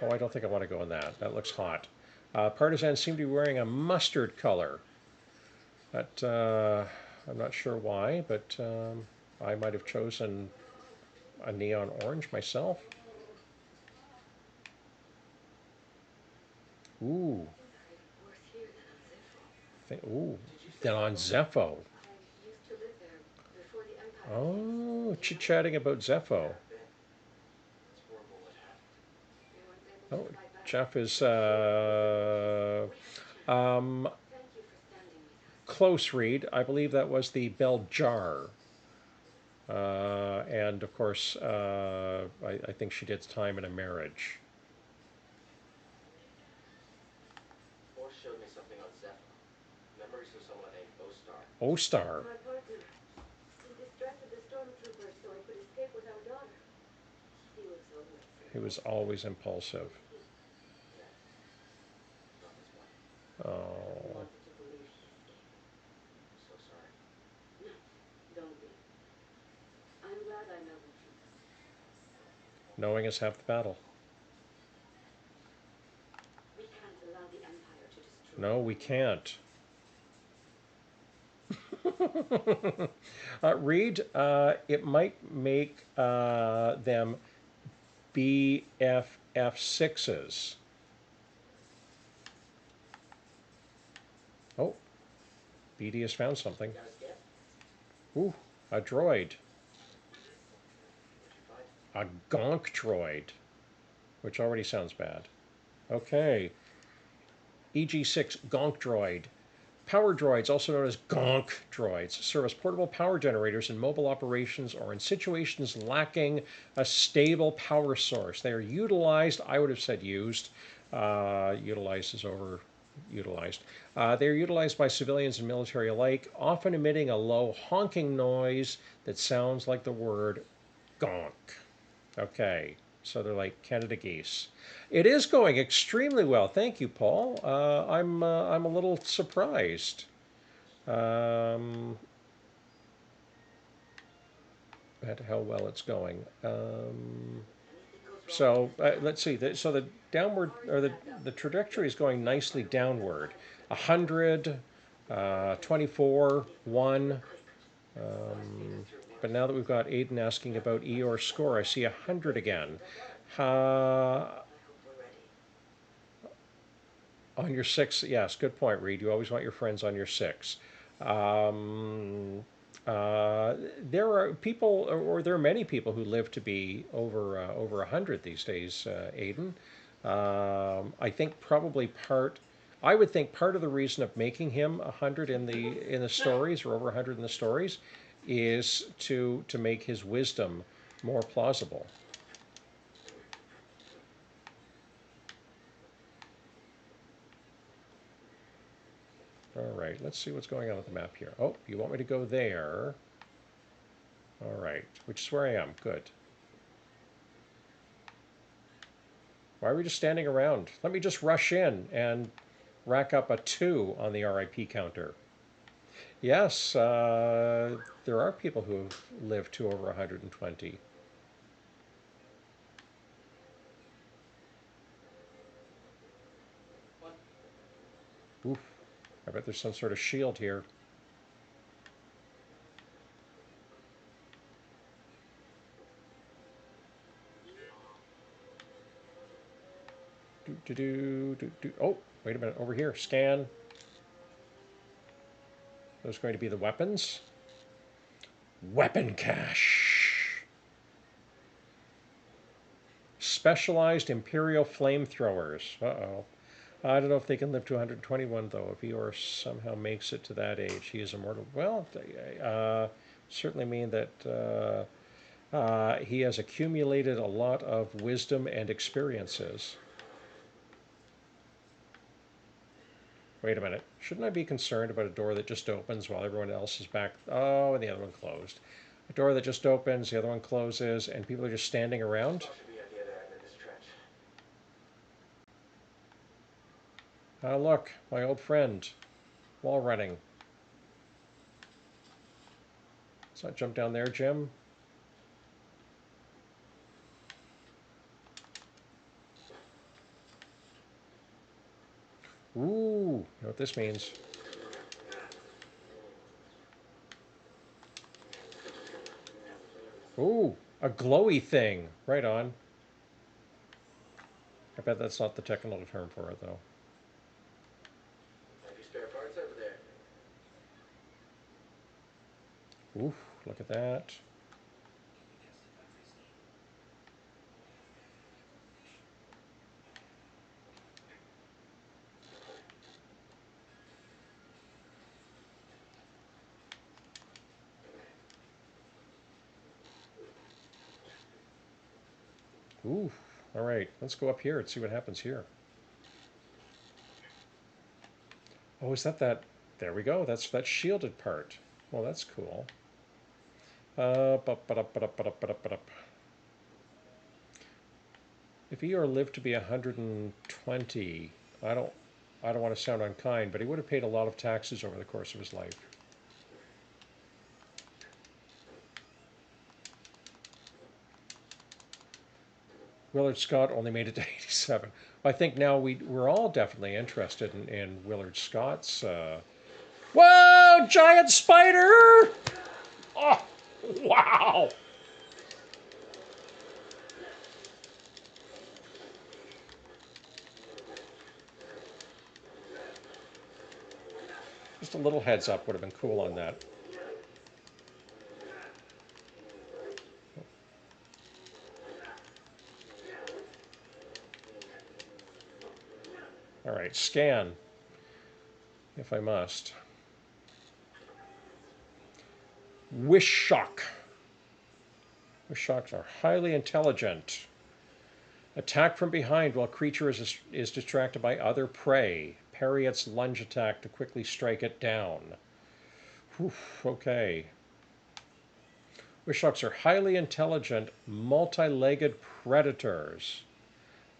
Speaker 1: Oh, I don't think I want to go in that. That looks hot. Partisans seem to be wearing a mustard color. But I'm not sure why, but I might have chosen a neon orange myself. Ooh. Ooh. Then on Zeffo. Oh, chit-chatting about Zeffo. Oh, Jeff is close read. I believe that was the bell jar. And of course, I think she did time in a marriage.
Speaker 2: Force showed me something on Zeffo. Memories of someone named Ostar.
Speaker 1: O-Star.
Speaker 4: My partner. He distracted the stormtroopers so he could escape with our daughter. He was always.
Speaker 1: He was always impulsive.
Speaker 2: Yeah. Not his wife.
Speaker 4: I
Speaker 1: Oh.
Speaker 4: wanted to believe he escaped.
Speaker 2: I'm so sorry.
Speaker 4: No, don't be. I'm glad I know the truth.
Speaker 1: Knowing is half the battle.
Speaker 4: We can't allow the Empire to destroy.
Speaker 1: No, we can't. Reed, it might make them BFF6s. Oh, BD has found something.
Speaker 2: Got a scan?
Speaker 1: Ooh, a droid.
Speaker 2: What'd you find?
Speaker 1: A gonk droid, which already sounds bad. Okay. EG6 gonk droid. Power droids, also known as gonk droids, serve as portable power generators in mobile operations or in situations lacking a stable power source. They are utilized, I would have said used, utilized is overutilized. They are utilized by civilians and military alike, often emitting a low honking noise that sounds like the word gonk. Okay, so they're like Canada geese. It is going extremely well. Thank you, Paul. I'm a little surprised. At how well it's going. So let's see. So the downward or the trajectory is going nicely downward. 100, 24, 1. But now that we've got Aiden asking about Eeyore's score, I see 100 again. On your 6, yes, good point, Reed. You always want your friends on your 6. There are people, or there are many people who live to be over 100 these days, Aiden. I think probably I would think part of the reason of making him 100 in the stories, or over 100 in the stories, is to make his wisdom more plausible. All right, let's see what's going on with the map here. Oh, you want me to go there? All right, which is where I am. Good. Why are we just standing around? Let me just rush in and rack up a 2 on the RIP counter. Yes, there are people who have lived to over 120.
Speaker 2: What?
Speaker 1: Oof, I bet there's some sort of shield here. Oh, wait a minute, over here, scan. Those are going to be the weapons. Weapon cache. Specialized Imperial flamethrowers. Uh-oh. I don't know if they can live to 121, though. If Eeyore somehow makes it to that age, he is immortal. Well, certainly mean that he has accumulated a lot of wisdom and experiences. Wait a minute. Shouldn't I be concerned about a door that just opens while everyone else is back? Oh, and the other one closed. A door that just opens, the other one closes, and people are just standing around?
Speaker 2: Should be on the other end of this trench.
Speaker 1: Oh, look, my old friend. Wall running. Let's not jump down there, Jim. Ooh, you know what this means. Ooh, a glowy thing. Right on. I bet that's not the technical term for it, though.
Speaker 2: Might be spare parts over there.
Speaker 1: Ooh, look at that. Ooh, all right. Let's go up here and see what happens here. Oh, is that? There we go. That's that shielded part. Well, that's cool. If Eeyore lived to be 120, I don't, I don't want to sound unkind, but he would have paid a lot of taxes over the course of his life. Willard Scott only made it to 87. I think now we're all definitely interested in Willard Scott's. Whoa, giant spider! Oh, wow! Just a little heads up would have been cool on that. All right, scan, if I must. Wishshock. Wishshocks are highly intelligent. Attack from behind while creature is distracted by other prey. Parry its lunge attack to quickly strike it down. Whew, okay. Wishshocks are highly intelligent, multi-legged predators.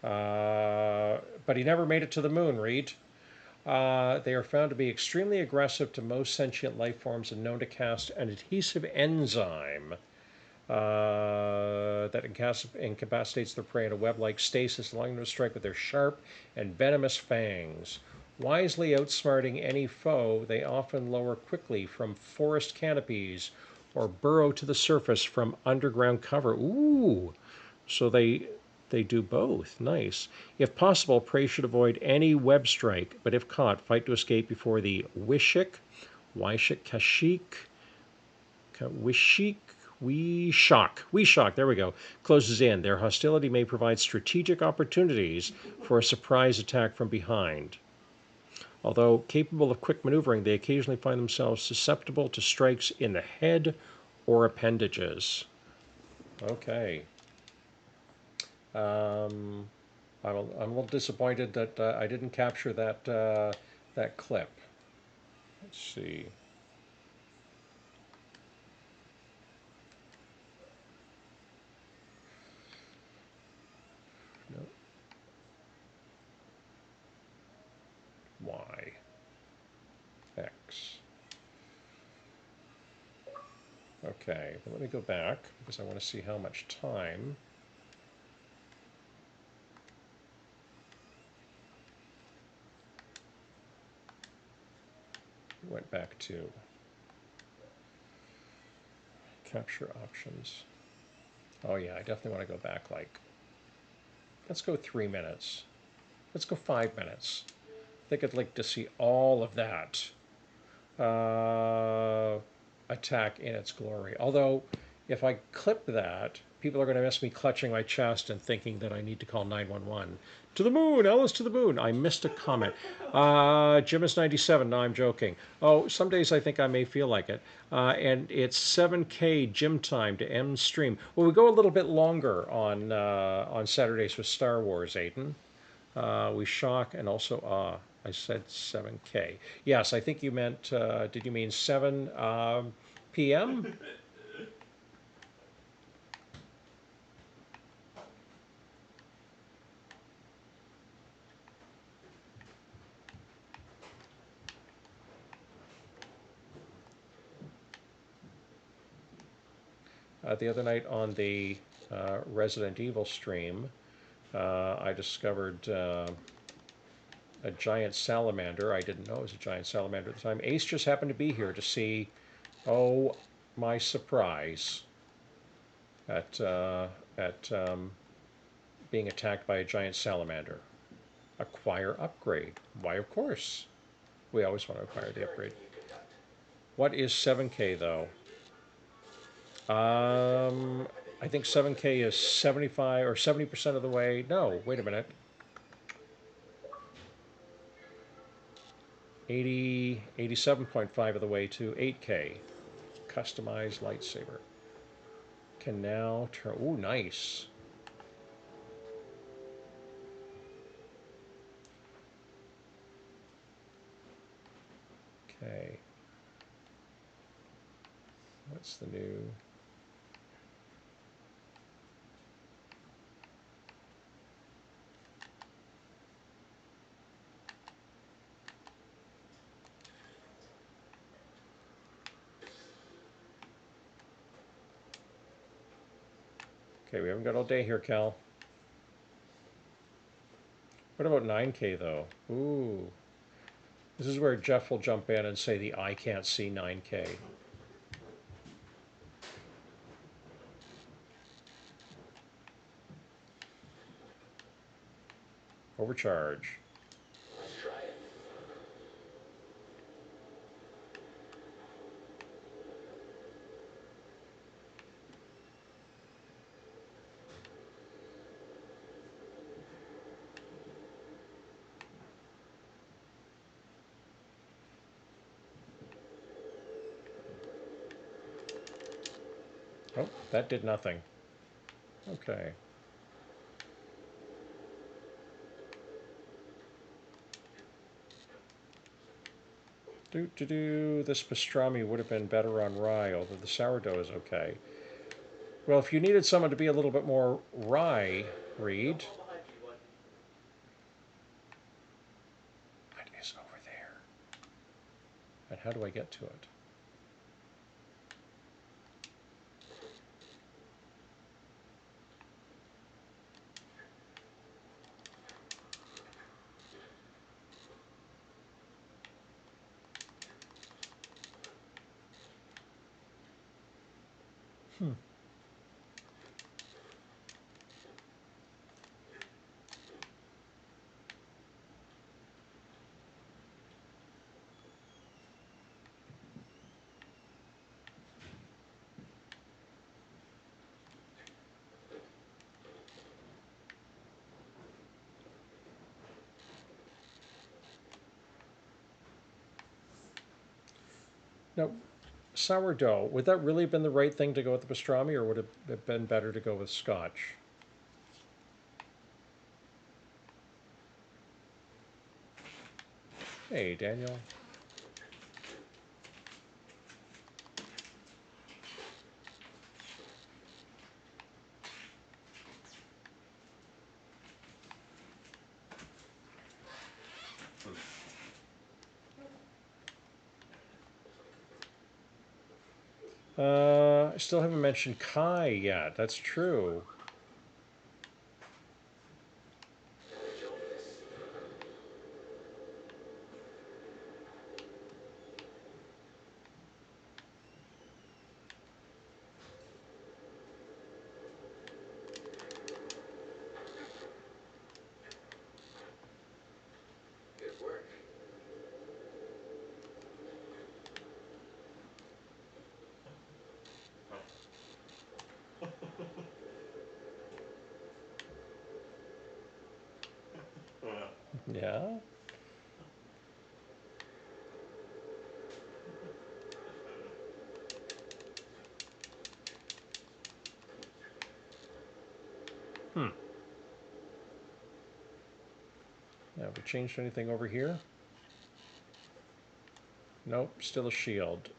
Speaker 1: But he never made it to the moon, Reed. They are found to be extremely aggressive to most sentient life forms and known to cast an adhesive enzyme that incapacitates their prey in a web-like stasis, allowing them to strike with their sharp and venomous fangs. Wisely outsmarting any foe, they often lower quickly from forest canopies or burrow to the surface from underground cover. Ooh, so they do both. Nice. If possible, prey should avoid any web strike, but if caught, fight to escape before the Wishik, Kashyyk, Wishok, there we go, closes in. Their hostility may provide strategic opportunities for a surprise attack from behind. Although capable of quick maneuvering, they occasionally find themselves susceptible to strikes in the head or appendages. Okay. I'm a little disappointed that I didn't capture that clip. Let's see. No. Y. X. Okay, but let me go back because I want to see how much time. Went back to capture options. Oh yeah, I definitely want to go back like, let's go 3 minutes. Let's go 5 minutes. I think I'd like to see all of that attack in its glory. Although if I clip that, people are going to miss me clutching my chest and thinking that I need to call 911. To the moon, Alice to the moon. I missed a comment. Jim is 97. No, I'm joking. Oh, some days I think I may feel like it. And it's 7K gym time to M stream. Well, we go a little bit longer on Saturdays with Star Wars, Aiden. We shock and also awe. I said 7K. Yes, I think you meant, did you mean 7 p.m.? The other night on the Resident Evil stream, I discovered a giant salamander. I didn't know it was a giant salamander at the time. Ace just happened to be here to see, oh, my surprise at, being attacked by a giant salamander. Acquire upgrade. Why, of course. We always want to acquire the upgrade. What is 7K though? I think 7K is 75 or 70% of the way. No, wait a minute. 87.5 of the way to 8K. Customized lightsaber. Can now turn. Ooh, nice. Okay. What's the new? Okay, we haven't got all day here, Cal. What about 9K though? Ooh. This is where Jeff will jump in and say the I can't see 9K. Overcharge.
Speaker 2: Let's try it.
Speaker 1: Oh, that did nothing. Okay. This pastrami would have been better on rye, although the sourdough is okay. Well, if you needed someone to be a little bit more rye, Reed. What is over there? And how do I get to it? Hmm. Now, sourdough, would that really have been the right thing to go with the pastrami, or would it have been better to go with scotch? Hey, Daniel. I still haven't mentioned Kai yet. That's true.
Speaker 2: Good work.
Speaker 1: Yeah. Hmm. Have we changed anything over here? Nope, still a shield.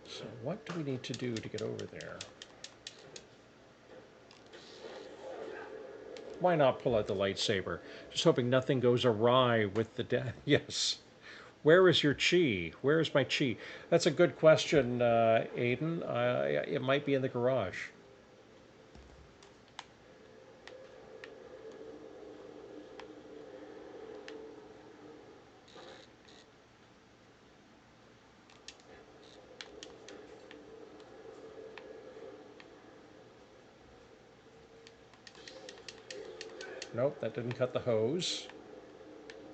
Speaker 1: So what do we need to do to get over there? Why not pull out the lightsaber? Just hoping nothing goes awry with the yes. Where is your chi? Where is my chi? That's a good question, Aiden. It might be in the garage. Nope, that didn't cut the hose.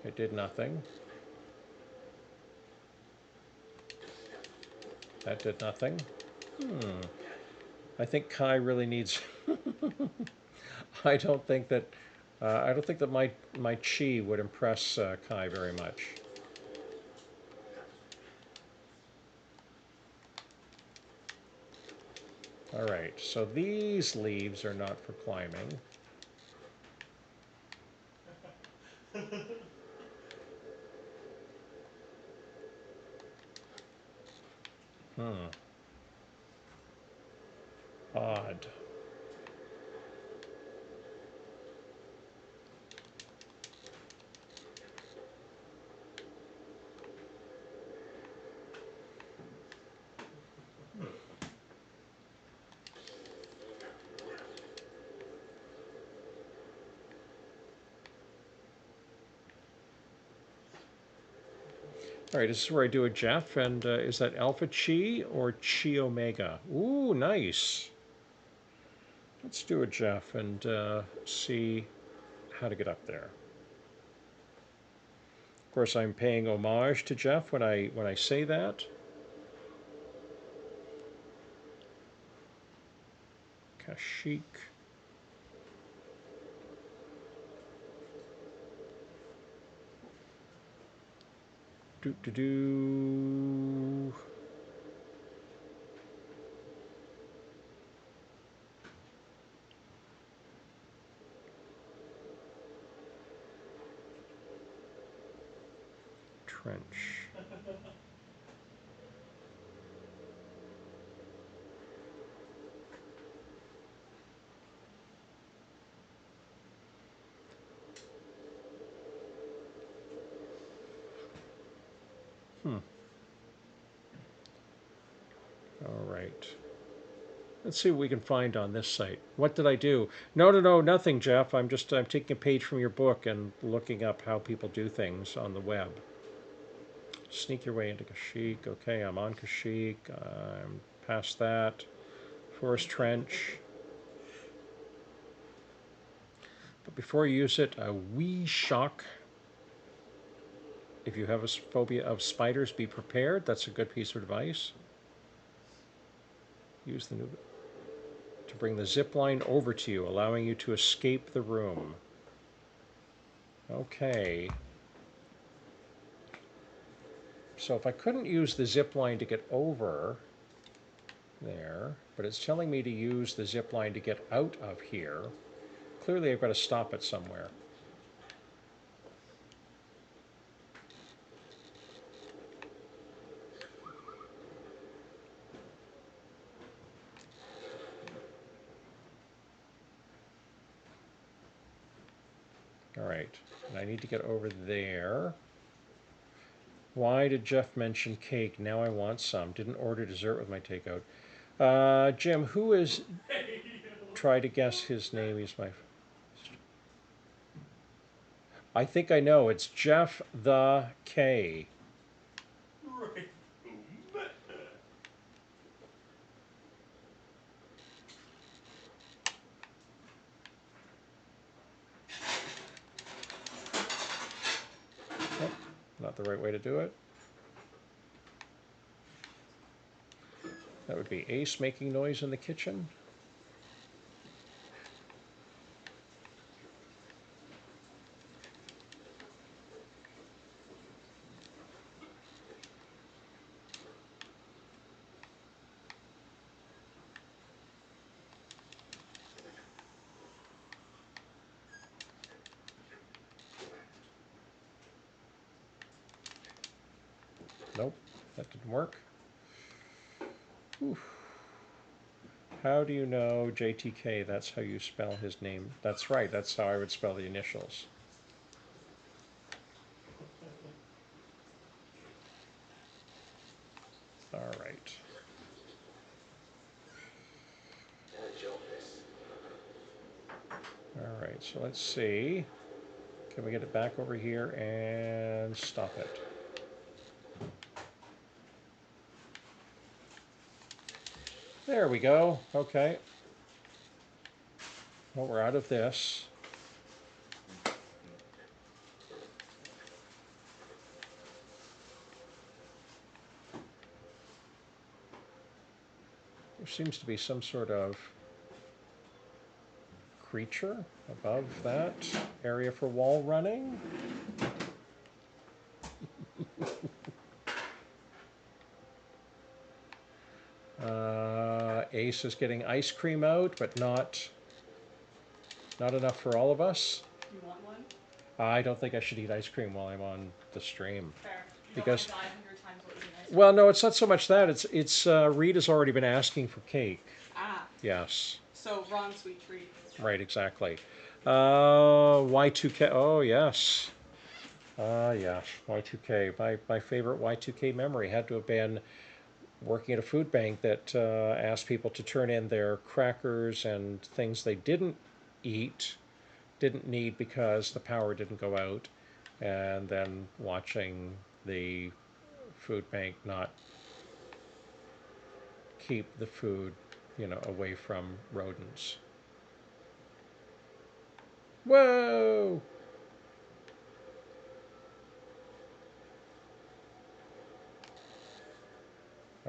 Speaker 1: It did nothing. That did nothing. I think Kai really needs. I don't think that. I don't think that my chi would impress Kai very much. All right, so these leaves are not for climbing. Odd. All right, this is where I do a Jeff, and is that Alpha Chi or Chi Omega? Ooh, nice. Let's do a Jeff and see how to get up there. Of course, I'm paying homage to Jeff when I say that. Kashyyk. Do do do. Trench. All right. Let's see what we can find on this site. What did I do? No, no, no, nothing, Jeff. I'm taking a page from your book and looking up how people do things on the web. Sneak your way into Kashyyk. Okay, I'm on Kashyyk. I'm past that. Forest Trench. But before you use it, a wee shock. If you have a phobia of spiders, be prepared. That's a good piece of advice. Use the new to bring the zip line over to you, allowing you to escape the room. Okay. So if I couldn't use the zip line to get over there, but it's telling me to use the zip line to get out of here, clearly I've got to stop it somewhere. All right, and I need to get over there. Why did Jeff mention cake? Now I want some. Didn't order dessert with my takeout. Jim, who is... Try to guess his name. He's my... I think I know. It's Jeff the K.
Speaker 3: Right.
Speaker 1: Oh, not the right way to do it. That would be Ace making noise in the kitchen. that didn't work. Oof. How do you know JTK? That's how you spell his name. That's right, that's how I would spell the initials. All right. All right, so let's see. Can we get it back over here and stop it? There we go. Okay. Well, we're out of this. There seems to be some sort of creature above that area for wall running. Ace is getting ice cream out, but not enough for all of us.
Speaker 5: You want one?
Speaker 1: I don't think I should eat ice cream while I'm on the stream.
Speaker 5: Fair. You
Speaker 1: Because,
Speaker 5: don't want to die 100 times while eating ice cream.
Speaker 1: well, no, it's not so much that. It's Reed has already been asking for cake.
Speaker 5: Ah.
Speaker 1: Yes.
Speaker 5: So wrong sweet treat.
Speaker 1: Right, exactly. Y2K. Oh, yes. Yes, Y2K. My favorite Y2K memory had to have been working at a food bank that asked people to turn in their crackers and things they didn't need because the power didn't go out, and then watching the food bank not keep the food, away from rodents. Whoa!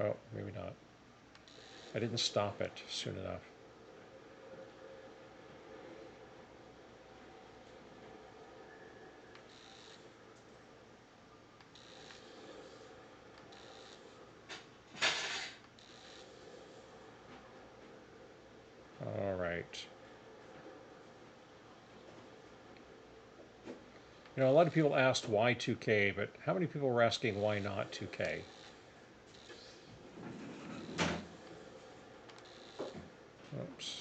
Speaker 1: Oh, maybe not. I didn't stop it soon enough. All right. A lot of people asked why 2K, but how many people were asking why not 2K? Oops.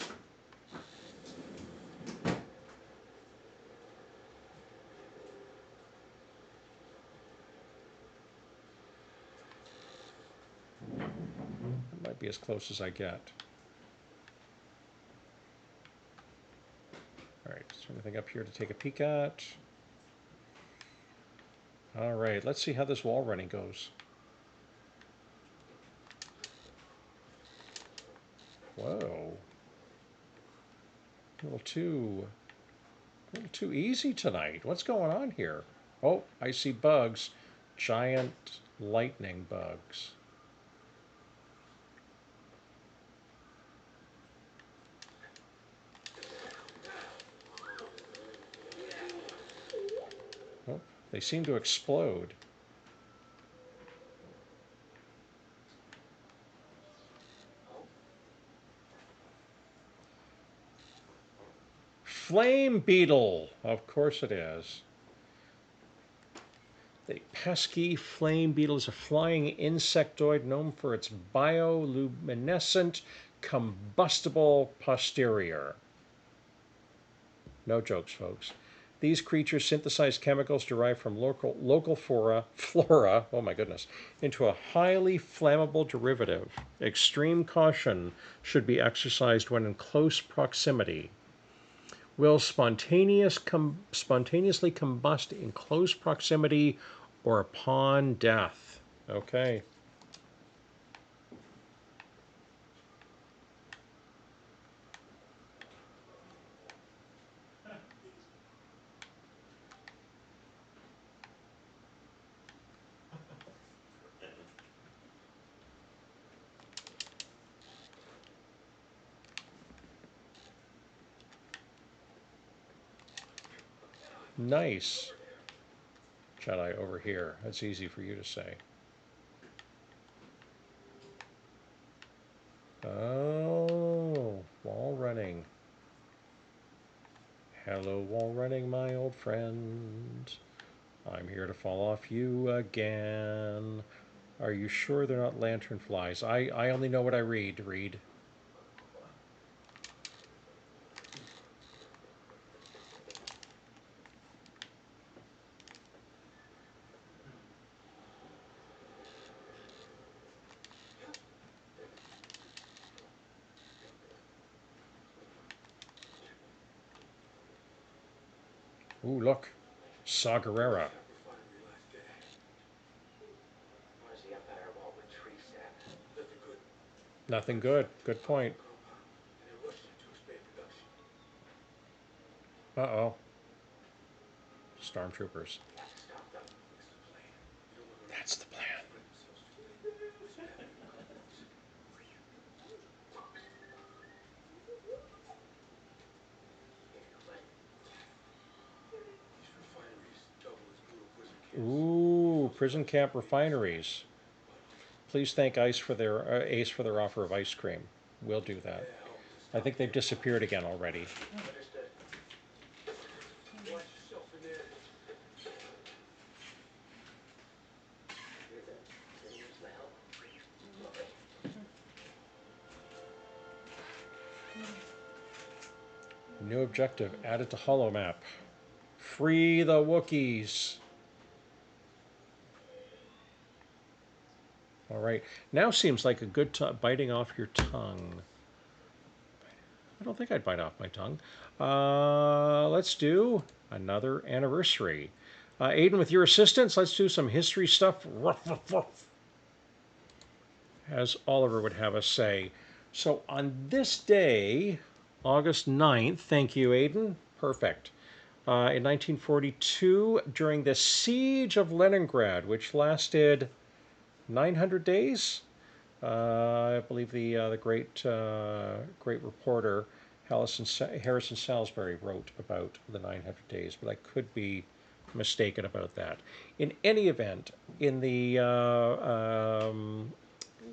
Speaker 1: That might be as close as I get. All right, is there anything up here to take a peek at? All right, let's see how this wall running goes. Whoa. A little too easy tonight. What's going on here? Oh, I see bugs. Giant lightning bugs. Oh, they seem to explode. Flame beetle! Of course it is. The pesky flame beetle is a flying insectoid known for its bioluminescent combustible posterior. No jokes, folks. These creatures synthesize chemicals derived from local flora, oh my goodness, into a highly flammable derivative. Extreme caution should be exercised when in close proximity. Will spontaneously combust in close proximity or upon death. Okay. Nice. Jedi over here. That's easy for you to say. Oh, wall running. Hello, wall running, my old friend. I'm here to fall off you again. Are you sure they're not lanternflies? I only know what I read. Read. Ooh, look. Saw Gerrera.
Speaker 2: Where's the Empire Wall with tree sap?
Speaker 3: Nothing good.
Speaker 1: Nothing good. Good point.
Speaker 3: And they're rushing to expand production.
Speaker 1: Uh-oh. Stormtroopers.
Speaker 2: We have to stop them.
Speaker 3: What's the plan? You don't want to
Speaker 1: That's the plan.
Speaker 3: spread themselves too thin. Just grab me a couple points. These refineries double as brutal prison camps.
Speaker 1: Ooh, prison camp refineries. Please thank Ace for their offer of ice cream. We'll do that. I think they've disappeared again already.
Speaker 2: Understood.
Speaker 3: Watch yourself in there.
Speaker 2: Hear the sinew smell? Lovely.
Speaker 1: New objective added to holomap. Free the Wookiees. All right. Now seems like a good time. Biting off your tongue. I don't think I'd bite off my tongue. Let's do another anniversary. Aiden, with your assistance, let's do some history stuff. Ruff, ruff, ruff. As Oliver would have us say. So on this day, August 9th, thank you, Aiden. Perfect. In 1942, during the siege of Leningrad, which lasted 900 days, I believe the great reporter Harrison Salisbury wrote about the 900 days, but I could be mistaken about that. In any event, in the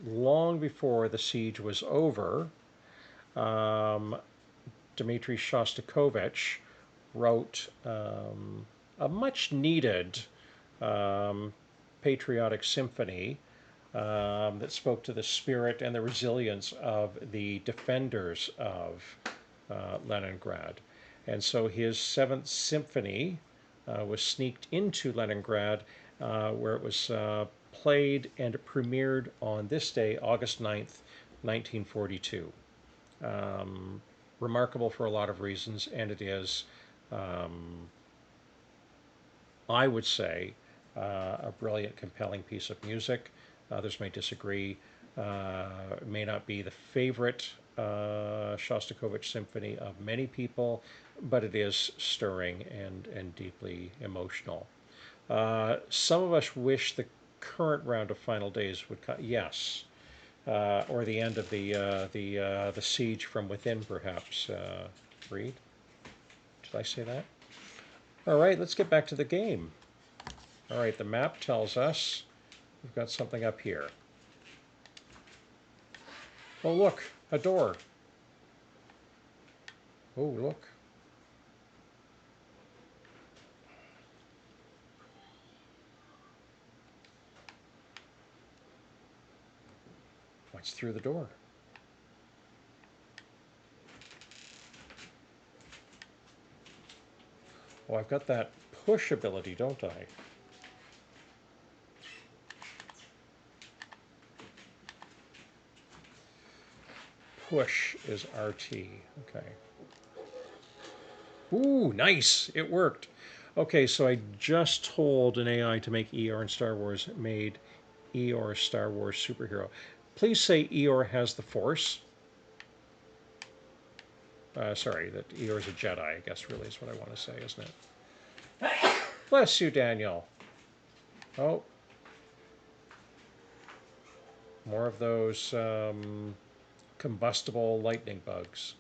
Speaker 1: long before the siege was over, Dmitri Shostakovich wrote a much needed patriotic symphony that spoke to the spirit and the resilience of the defenders of Leningrad. And so his Seventh Symphony was sneaked into Leningrad, where it was played and premiered on this day, August 9th, 1942. Remarkable for a lot of reasons, and it is, I would say, a brilliant, compelling piece of music. Others may disagree. It may not be the favorite Shostakovich symphony of many people, but it is stirring and deeply emotional. Some of us wish the current round of final days would come. Yes, or the end of the siege from within, perhaps. Read. Did I say that? All right, let's get back to the game. All right, the map tells us we've got something up here. Oh, look, a door. Oh, look. What's through the door? Oh, I've got that push ability, don't I? Push is RT. Okay. Ooh, nice. It worked. Okay, so I just told an AI to make Eeyore in Star Wars, made Eeyore a Star Wars superhero. Please say Eeyore has the Force. Sorry, that Eeyore's a Jedi, I guess, really is what I want to say, isn't it? Bless you, Daniel. Oh. More of those combustible lightning bugs.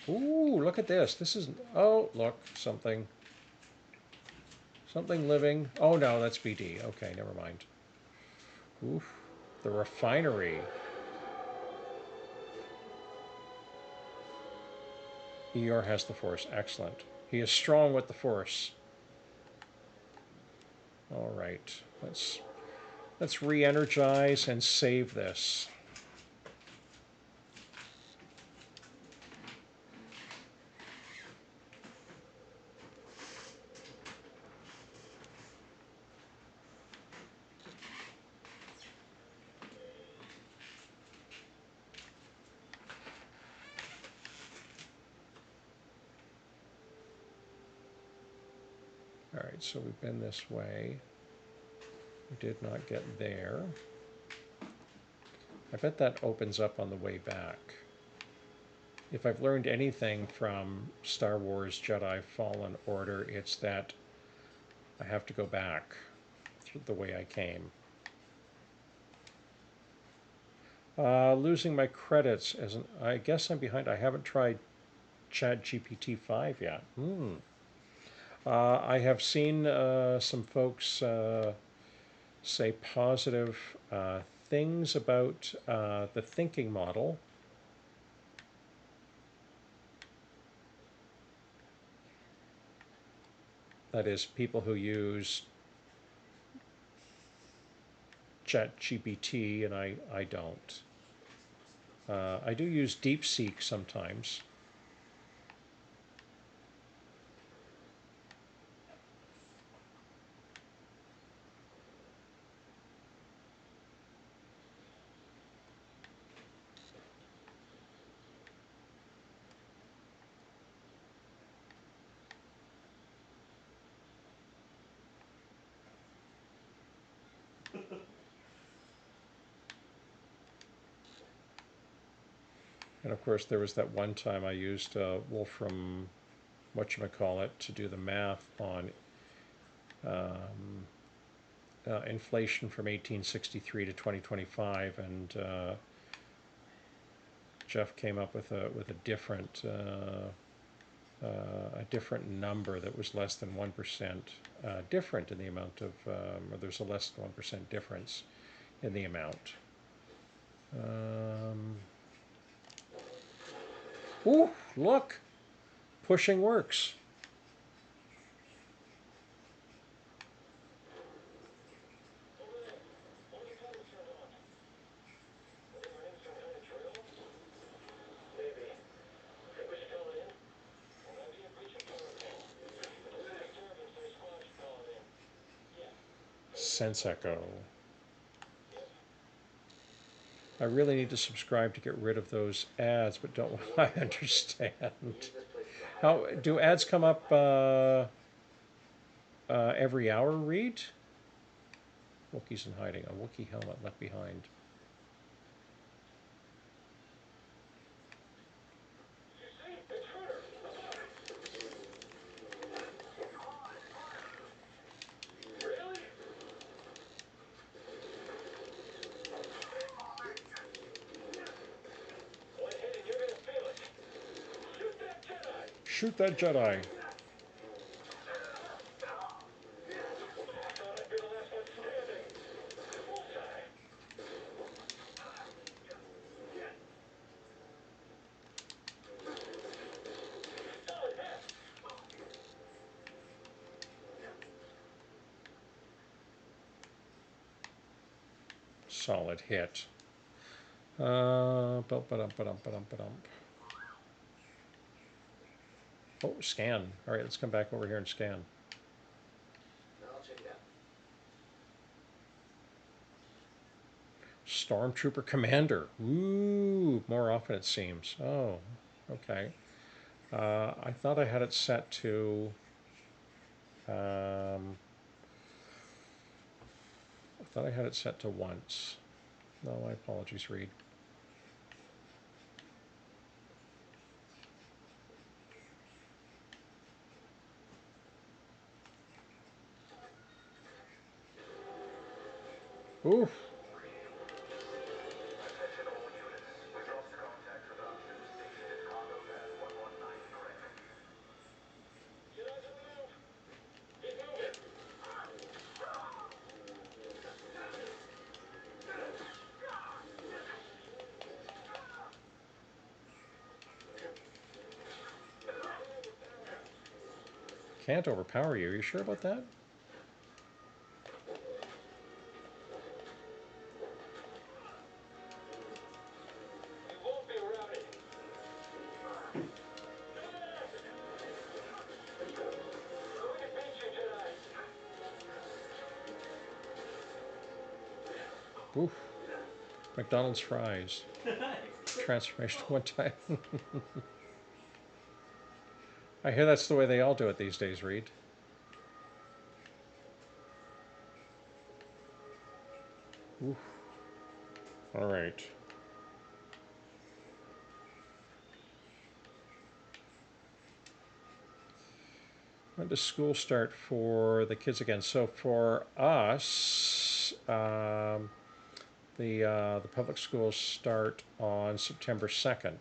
Speaker 1: Ooh, look at this. This is, oh, look, something. Something living. Oh, no, that's BD. Okay, never mind. Oof. The refinery. Eeyore has the Force. Excellent. He is strong with the Force. All right, let's re-energize and save this. All right, so we've been this way. We did not get there. I bet that opens up on the way back. If I've learned anything from Star Wars Jedi Fallen Order, it's that I have to go back through the way I came. Losing my credits as an, I guess I'm behind. I haven't tried ChatGPT 5 yet. I have seen some folks say positive things about the thinking model. That is, people who use ChatGPT, and I don't. I do use DeepSeek sometimes. And of course, there was that one time I used Wolfram, whatchamacallit, to do the math on inflation from 1863 to 2025, and Jeff came up with a different number that was less than 1% different in the amount of, or there's a less than 1% difference in the amount. Ooh, look, pushing works. Sense echo. I really need to subscribe to get rid of those ads, but don't I understand. How do ads come up every hour, Reed? Wookiees in hiding. A Wookiee helmet left behind. Shoot that Jedi. Solid hit. Oh, scan. All right, let's come back over here and scan.
Speaker 2: I'll check it out.
Speaker 1: Stormtrooper Commander. Ooh, more often it seems. Oh, okay. I thought I had it set to. I thought I had it set to once. No, my apologies, Reed. Oof. Can't overpower you. Are you sure about that? Oof. McDonald's fries. Transformation one time. I hear that's the way they all do it these days, Reed. Oof. All right. When does school start for the kids again? So for us, the public schools start on September 2nd.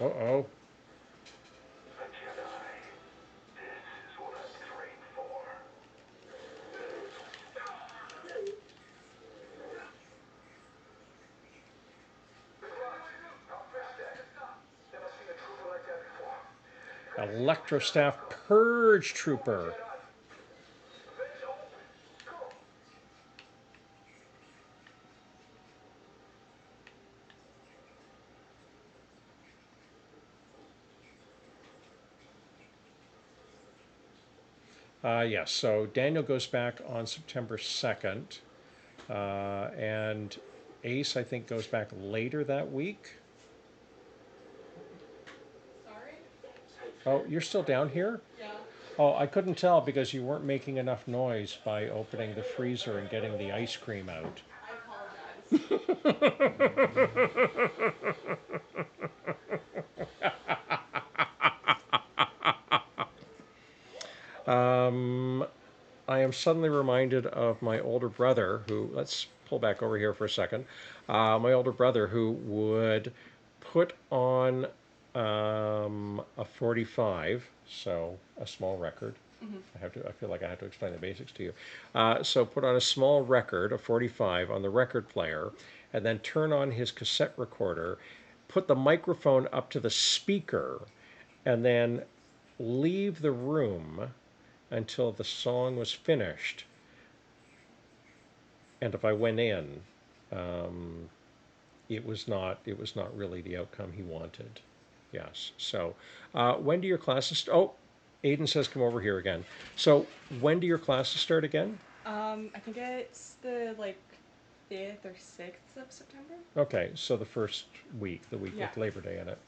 Speaker 1: Uh-oh.
Speaker 2: A Jedi. This is what I'm trained for. Not fish dead. Never seen a trooper like that before.
Speaker 1: Electrostaff Purge Trooper.
Speaker 2: Vents open. Cool.
Speaker 1: Yes, so Daniel goes back on September 2nd, and Ace, I think, goes back later that week.
Speaker 5: Sorry?
Speaker 1: Oh, you're still down here?
Speaker 5: Yeah.
Speaker 1: Oh, I couldn't tell because you weren't making enough noise by opening the freezer and getting the ice cream out.
Speaker 5: I apologize.
Speaker 1: I am suddenly reminded of my older brother who, let's pull back over here for a second. My older brother who would put on a 45, so a small record. I feel like I have to explain the basics to you. So put on a small record, a 45, on the record player, and then turn on his cassette recorder, put the microphone up to the speaker, and then leave the room until the song was finished. And if I went in, it was not really the outcome he wanted. Yes. So when do your classes oh, Aiden says come over here again. So when do your classes start again?
Speaker 5: I think it's the 5th or 6th of September.
Speaker 1: Okay, so the first week, the week
Speaker 5: Yeah.
Speaker 1: with Labor Day in it.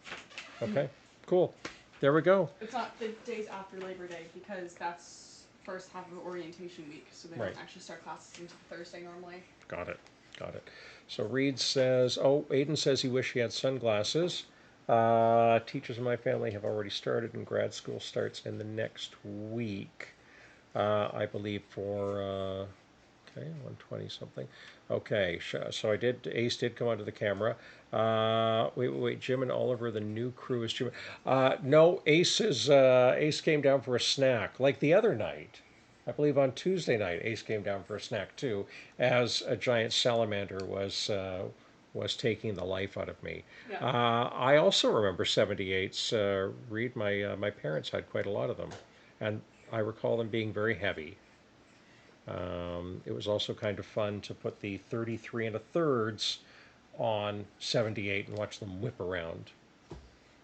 Speaker 1: Okay, cool. There we go.
Speaker 5: It's not the days after Labor Day because that's first half of orientation week, so they
Speaker 1: Right.
Speaker 5: don't actually start classes until Thursday normally.
Speaker 1: Got it. Got it. So Reed says, oh, Aiden says he wished he had sunglasses. Teachers in my family have already started, and grad school starts in the next week, I believe, for, okay, 120 something. Okay, so Ace did come onto the camera. Wait, Jim and Oliver, the new crew is Jim. No, Ace came down for a snack, like the other night. I believe on Tuesday night, Ace came down for a snack too, as a giant salamander was taking the life out of me.
Speaker 5: Yeah.
Speaker 1: I also remember 78s. Read my parents had quite a lot of them, and I recall them being very heavy. It was also kind of fun to put the 33 and a thirds on 78 and watch them whip around.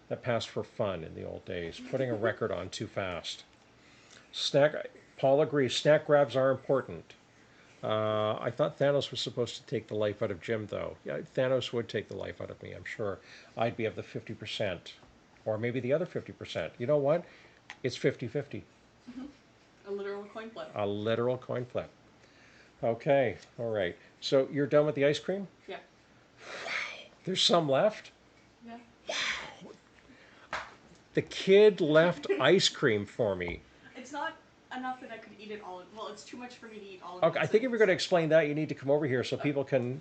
Speaker 1: That passed for fun in the old days. Putting a record on too fast. Paul agrees. Snack grabs are important. I thought Thanos was supposed to take the life out of Jim, though. Yeah, Thanos would take the life out of me, I'm sure. I'd be of the 50%, or maybe the other 50%. You know what? It's 50-50.
Speaker 5: A literal coin flip.
Speaker 1: A literal coin flip. Okay, all right. So you're done with the ice cream?
Speaker 5: Yeah.
Speaker 1: There's some left?
Speaker 5: Yeah.
Speaker 1: The kid left ice cream for me.
Speaker 5: It's not enough that I could eat it all. Well, it's too much for me to eat all.
Speaker 1: Okay, I think if you're going to explain that, you need to come over here so people can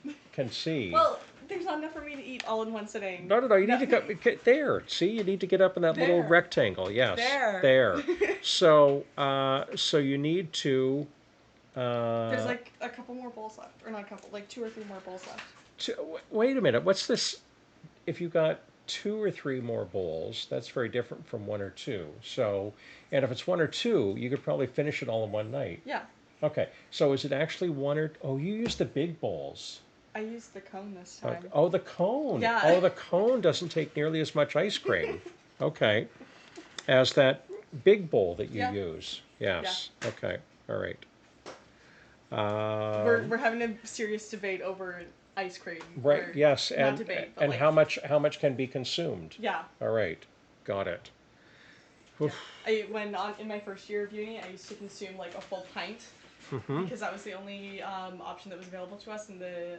Speaker 1: see.
Speaker 5: Well, there's not enough for me to eat all in one sitting.
Speaker 1: No. You need to go there. See, you need to get up in that little
Speaker 5: There.
Speaker 1: rectangle. Yes,
Speaker 5: There.
Speaker 1: So, so you need to.
Speaker 5: There's like a couple more bowls left, or not a couple, like 2 or 3 more bowls left.
Speaker 1: Wait a minute. What's this? If you got 2 or 3 more bowls, that's very different from 1 or 2. So, and if it's 1 or 2, you could probably finish it all in one night.
Speaker 5: Yeah.
Speaker 1: Okay. So is it actually 1 or? Oh, you used the big bowls.
Speaker 5: I used the cone this time.
Speaker 1: Oh, the cone.
Speaker 5: Yeah.
Speaker 1: Oh, the cone doesn't take nearly as much ice cream. Okay. As that big bowl that you
Speaker 5: Yeah.
Speaker 1: use. Yes. Okay. All right.
Speaker 5: We're having a serious debate over ice cream.
Speaker 1: Right.
Speaker 5: Or
Speaker 1: Yes.
Speaker 5: not debate, but
Speaker 1: And
Speaker 5: like
Speaker 1: how much can be consumed?
Speaker 5: yeah.
Speaker 1: All right. Got it.
Speaker 5: Yeah. In my first year of uni, I used to consume like a full pint because that was the only option that was available to us in the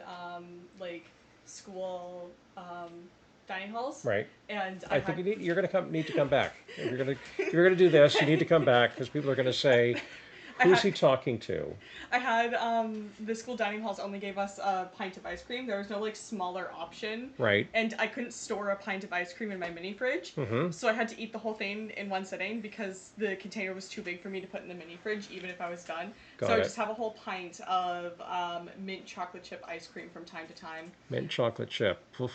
Speaker 5: like school dining halls.
Speaker 1: Right.
Speaker 5: And
Speaker 1: I think you're going to need to come back. If you're going to do this, you need to come back because people are going to say, "Who's he talking to?"
Speaker 5: I had the school dining halls only gave us a pint of ice cream. There was no like smaller option.
Speaker 1: Right.
Speaker 5: And I couldn't store a pint of ice cream in my mini fridge. So I had to eat the whole thing in one sitting because the container was too big for me to put in the mini fridge even if I was done.
Speaker 1: Got
Speaker 5: so I
Speaker 1: it.
Speaker 5: just have a whole pint of mint chocolate chip ice cream from time to time.
Speaker 1: Mint chocolate chip. Oof.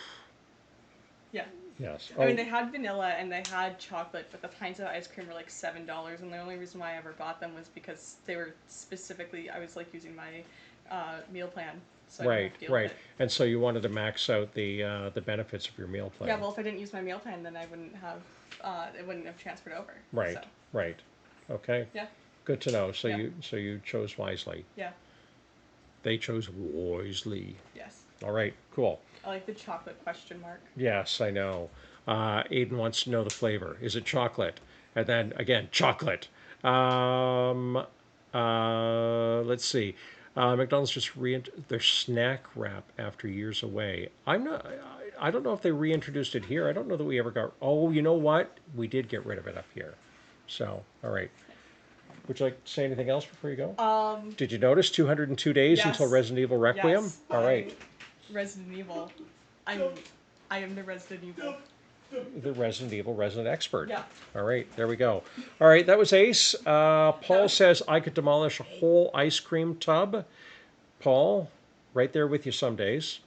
Speaker 5: Yeah.
Speaker 1: Yes.
Speaker 5: I mean, they had vanilla and they had chocolate, but the pints of ice cream were like $7, and the only reason why I ever bought them was because they were specifically, I was like using my meal plan, so I didn't have to deal with
Speaker 1: Right.
Speaker 5: it.
Speaker 1: And so you wanted to max out the benefits of your meal plan.
Speaker 5: Yeah, well, if I didn't use my meal plan, then I wouldn't have, it wouldn't have transferred over.
Speaker 1: Right.
Speaker 5: So,
Speaker 1: Right. Okay.
Speaker 5: yeah,
Speaker 1: Good to know. So
Speaker 5: Yeah.
Speaker 1: you chose wisely.
Speaker 5: yeah,
Speaker 1: They chose wisely.
Speaker 5: yes.
Speaker 1: All right. Cool.
Speaker 5: I like the chocolate question mark.
Speaker 1: Yes, I know. Aiden wants to know the flavor. Is it chocolate? And then again, chocolate. Let's see. McDonald's just their snack wrap after years away. I'm not. I don't know if they reintroduced it here. I don't know that we ever got. Oh, you know what? We did get rid of it up here. So, all right. Would you like to say anything else before you go? Did you notice 202 days
Speaker 5: Yes.
Speaker 1: until Resident Evil Requiem?
Speaker 5: Yes,
Speaker 1: All right.
Speaker 5: Resident Evil. I am the Resident Evil.
Speaker 1: The Resident Evil resident expert.
Speaker 5: Yeah.
Speaker 1: All right, there we go. All right, that was Ace. Paul says I could demolish a whole ice cream tub. Paul, right there with you some days.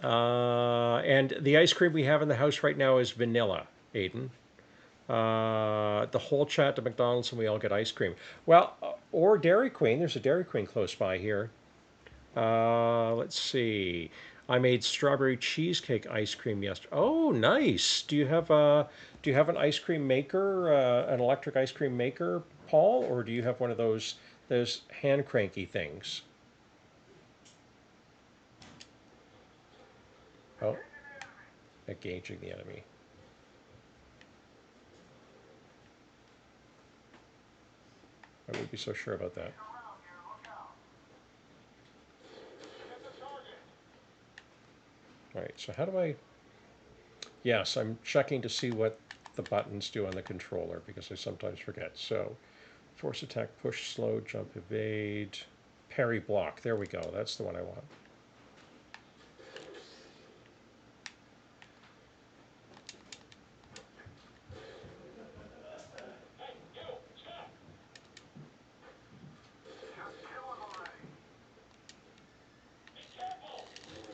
Speaker 1: And the ice cream we have in the house right now is vanilla, Aiden. The whole chat to McDonald's and we all get ice cream. Well, or Dairy Queen. There's a Dairy Queen close by here. Let's see. I made strawberry cheesecake ice cream yesterday. Oh, nice. Do you have an ice cream maker, an electric ice cream maker, Paul, or do you have one of those hand cranky things? Oh, engaging the enemy. I wouldn't be so sure about that. All right, so how do I... Yes, I'm checking to see what the buttons do on the controller because I sometimes forget. So, force attack, push, slow, jump, evade, parry, block. There we go. That's the one I want.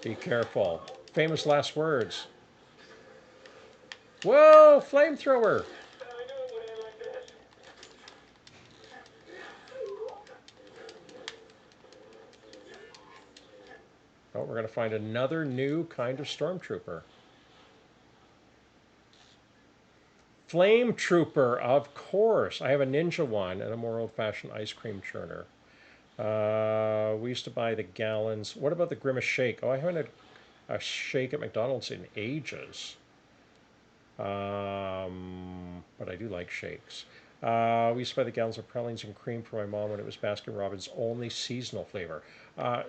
Speaker 1: Be careful. Famous last words. Whoa, flamethrower! Oh, we're going to find another new kind of stormtrooper. Flame Trooper, of course. I have a ninja one and a more old-fashioned ice cream churner. We used to buy the gallons. What about the Grimace Shake? Oh, I haven't had a shake at McDonald's in ages. But I do like shakes. We used to buy the gallons of pralines and cream for my mom when it was Baskin Robbins' only seasonal flavor.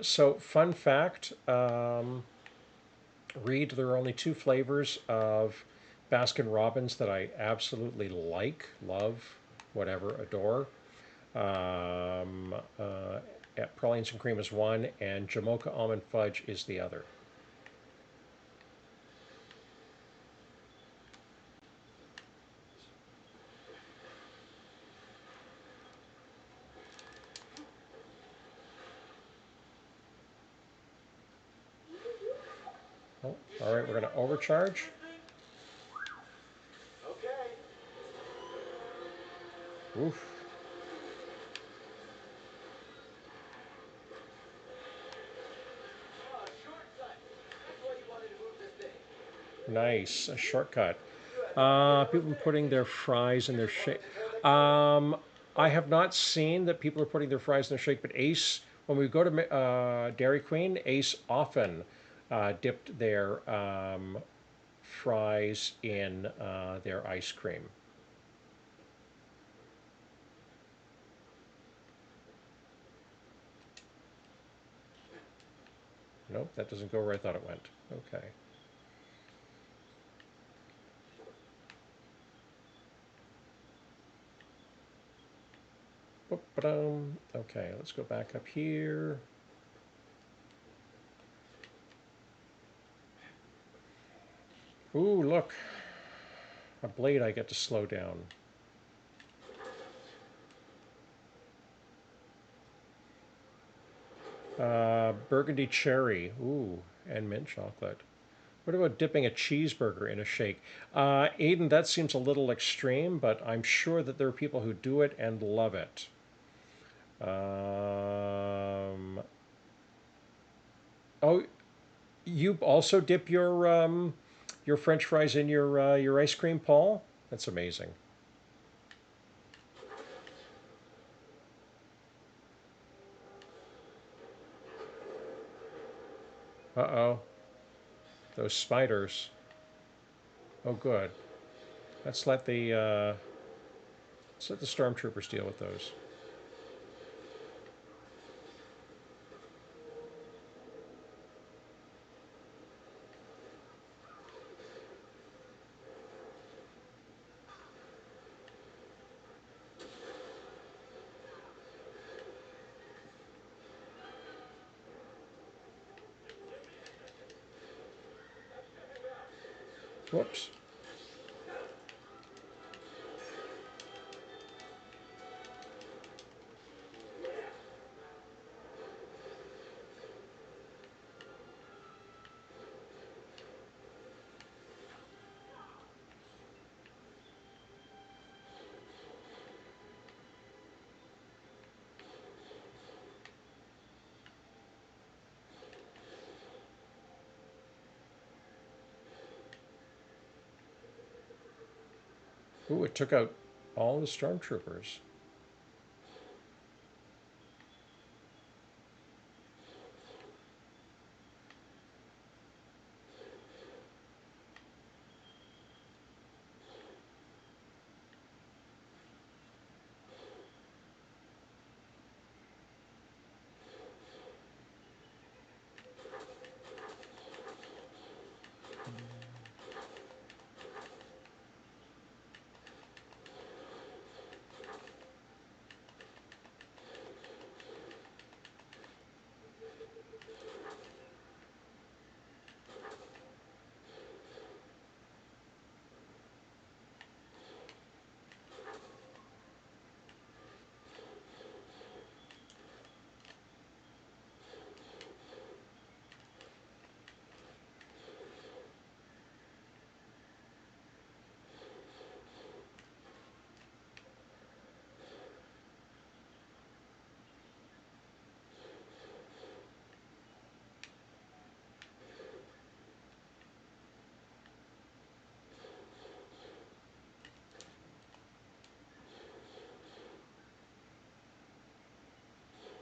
Speaker 1: So, fun fact, Reed, there are only two flavors of Baskin Robbins that I absolutely like, love, whatever, adore. Pralines and cream is one, and Jamocha almond fudge is the other. Oh, all right, we're going to overcharge.
Speaker 2: Okay.
Speaker 1: Oof.
Speaker 2: Shortcut. That's why you wanted to move this thing.
Speaker 1: Nice, a shortcut. People putting their fries in their shake. I have not seen that people are putting their fries in the shake, but Ace, when we go to Dairy Queen, Ace often dipped their fries in their ice cream. Nope, that doesn't go where I thought it went. Okay. Okay, let's go back up here. Ooh, look. A blade I get to slow down. Burgundy cherry. Ooh, and mint chocolate. What about dipping a cheeseburger in a shake? Aiden, that seems a little extreme, but I'm sure that there are people who do it and love it. Oh, you also dip your French fries in your ice cream, Paul? That's amazing. Uh-oh. Those spiders. Oh, good. Let's let the stormtroopers deal with those. Whoops. Ooh, it took out all the stormtroopers.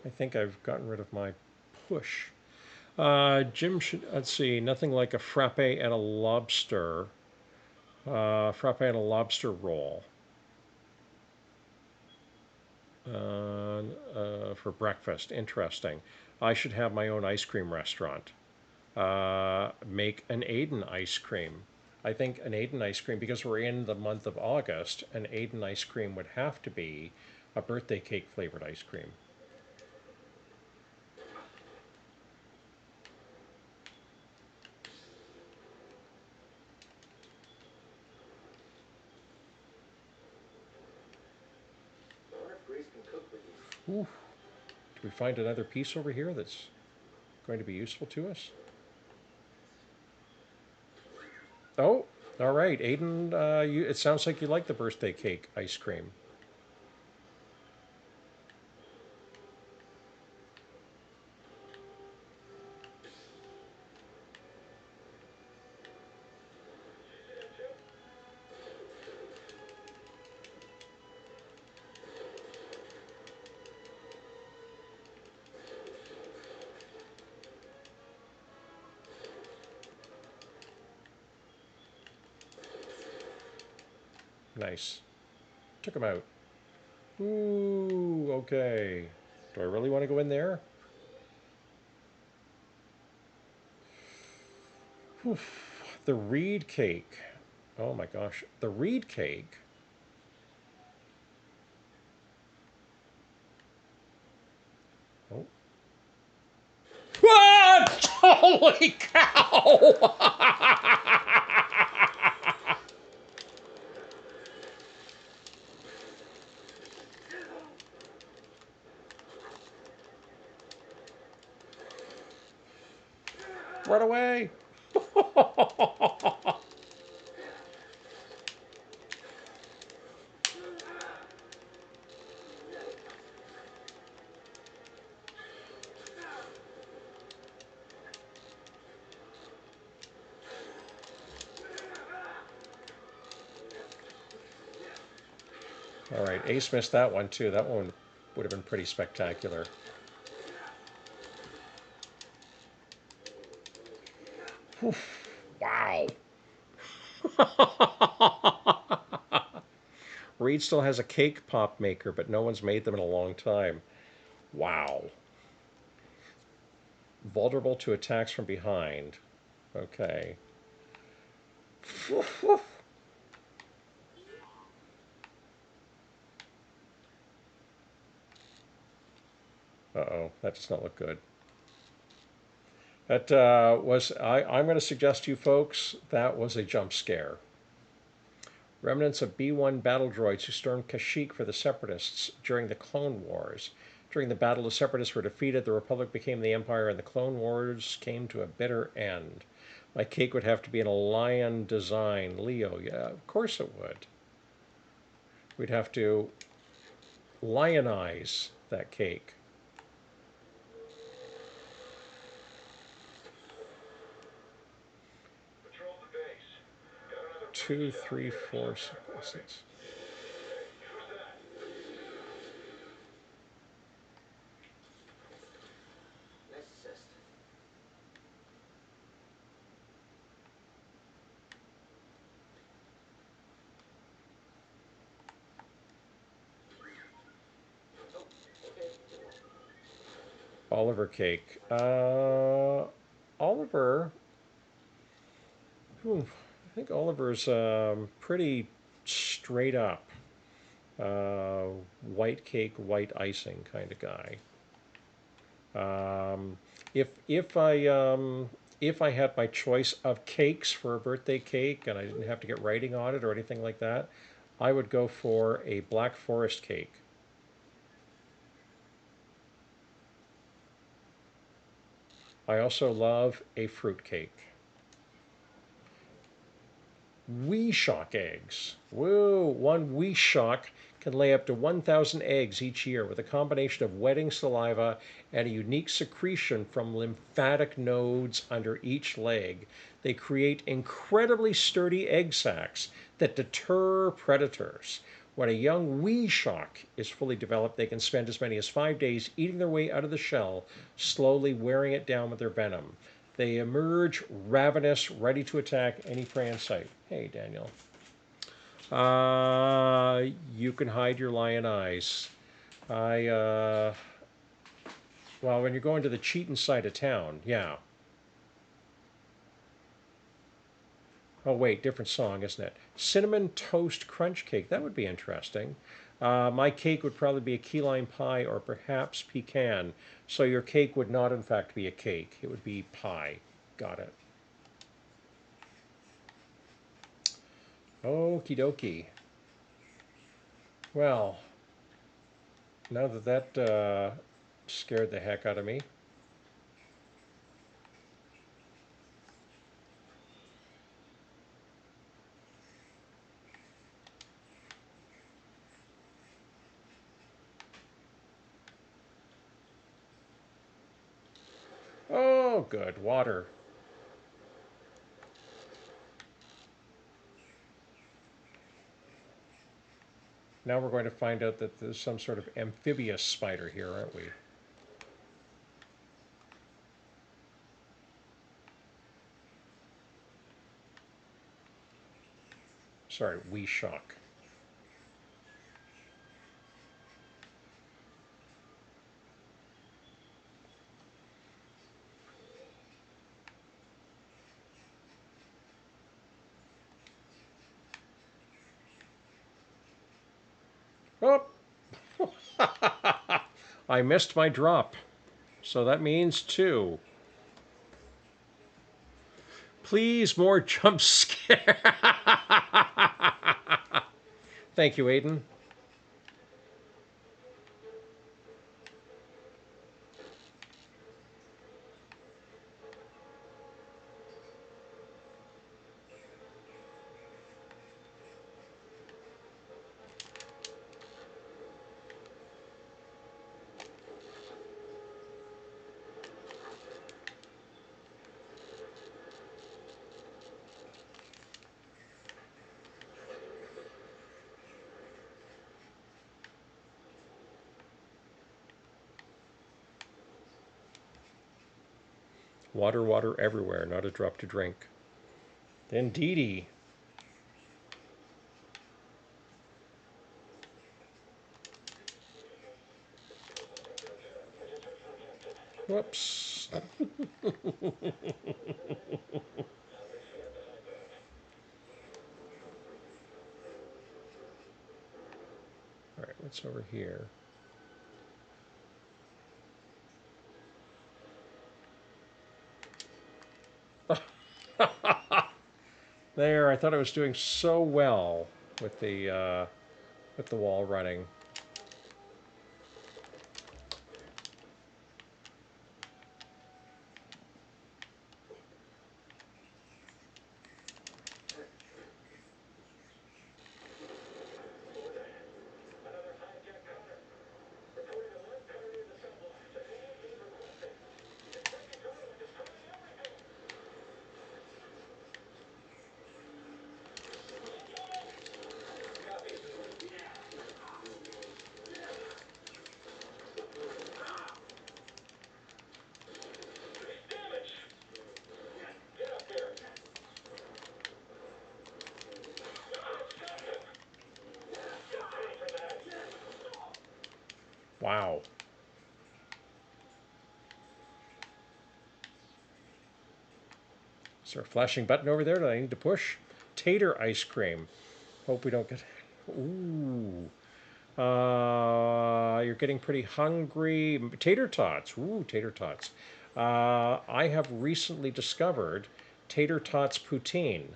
Speaker 1: I think I've gotten rid of my push. Jim should, let's see, nothing like a frappe and a lobster. Frappe and a lobster roll for breakfast. Interesting. I should have my own ice cream restaurant. Make an Aiden ice cream. I think an Aiden ice cream, because we're in the month of August, an Aiden ice cream would have to be a birthday cake flavored ice cream.
Speaker 2: I wonder if Grace can cook with these.
Speaker 1: Ooh. Do we find another piece over here that's going to be useful to us? Oh, all right, Aiden. It sounds like you like the birthday cake ice cream. Nice. Took him out. Ooh, okay. Do I really want to go in there? Oof. The reed cake. Oh my gosh. The reed cake. Oh. What? Holy cow! Run away! All right, Ace missed that one too. That one would have been pretty spectacular. Wow. Reed still has a cake pop maker, but no one's made them in a long time. Wow. Vulnerable to attacks from behind. Okay. Uh-oh, that does not look good. That I'm going to suggest to you folks, that was a jump scare. Remnants of B-1 battle droids who stormed Kashyyyk for the Separatists during the Clone Wars. During the battle, the Separatists were defeated, the Republic became the Empire, and the Clone Wars came to a bitter end. My cake would have to be in a lion design. Leo, yeah, of course it would. We'd have to lionize that cake.
Speaker 2: Patrol the base. Got another
Speaker 1: 2, 3, 4, 6.
Speaker 2: Who's that?
Speaker 3: Nice assist.
Speaker 1: Oliver cake. Oliver. I think Oliver's pretty straight up. White cake, white icing kind of guy. Um, if I had my choice of cakes for a birthday cake and I didn't have to get writing on it or anything like that, I would go for a Black Forest cake. I also love a fruit cake. Shock eggs. Woo! One Shock can lay up to 1,000 eggs each year with a combination of wetting saliva and a unique secretion from lymphatic nodes under each leg. They create incredibly sturdy egg sacs that deter predators. When a young Shock is fully developed, they can spend as many as 5 days eating their way out of the shell, slowly wearing it down with their venom. They emerge ravenous, ready to attack any prey in sight. Hey, Daniel. You can hide your lion eyes. Well, when you're going to the Cheatin side of town, yeah. Oh, wait, different song, isn't it? Cinnamon Toast Crunch Cake. That would be interesting. My cake would probably be a key lime pie or perhaps pecan. So your cake would not, in fact, be a cake. It would be pie. Got it. Okie dokie. Well, now that scared the heck out of me. Oh, good. Water. Now we're going to find out that there's some sort of amphibious spider here, aren't we? Sorry, Shock. Oh, I missed my drop. So that means 2. Please, more jump scare. Thank you, Aiden. Water, water everywhere, not a drop to drink. Indeedy. Whoops. All right, what's over here? There, I thought I was doing so well with the wall running.
Speaker 2: Another hijack counter. Reporting a one counter near the subloft. Immediate aid requested. It's breaking through and destroying everything. Copy. Base damage. Get up there. Stop him. You'll pay for that.
Speaker 1: Wow. Is there a flashing button over there that I need to push? Tater ice cream. Hope we don't get. Ooh. You're getting pretty hungry. Tater tots. Ooh, tater tots. I have recently discovered tater tots poutine.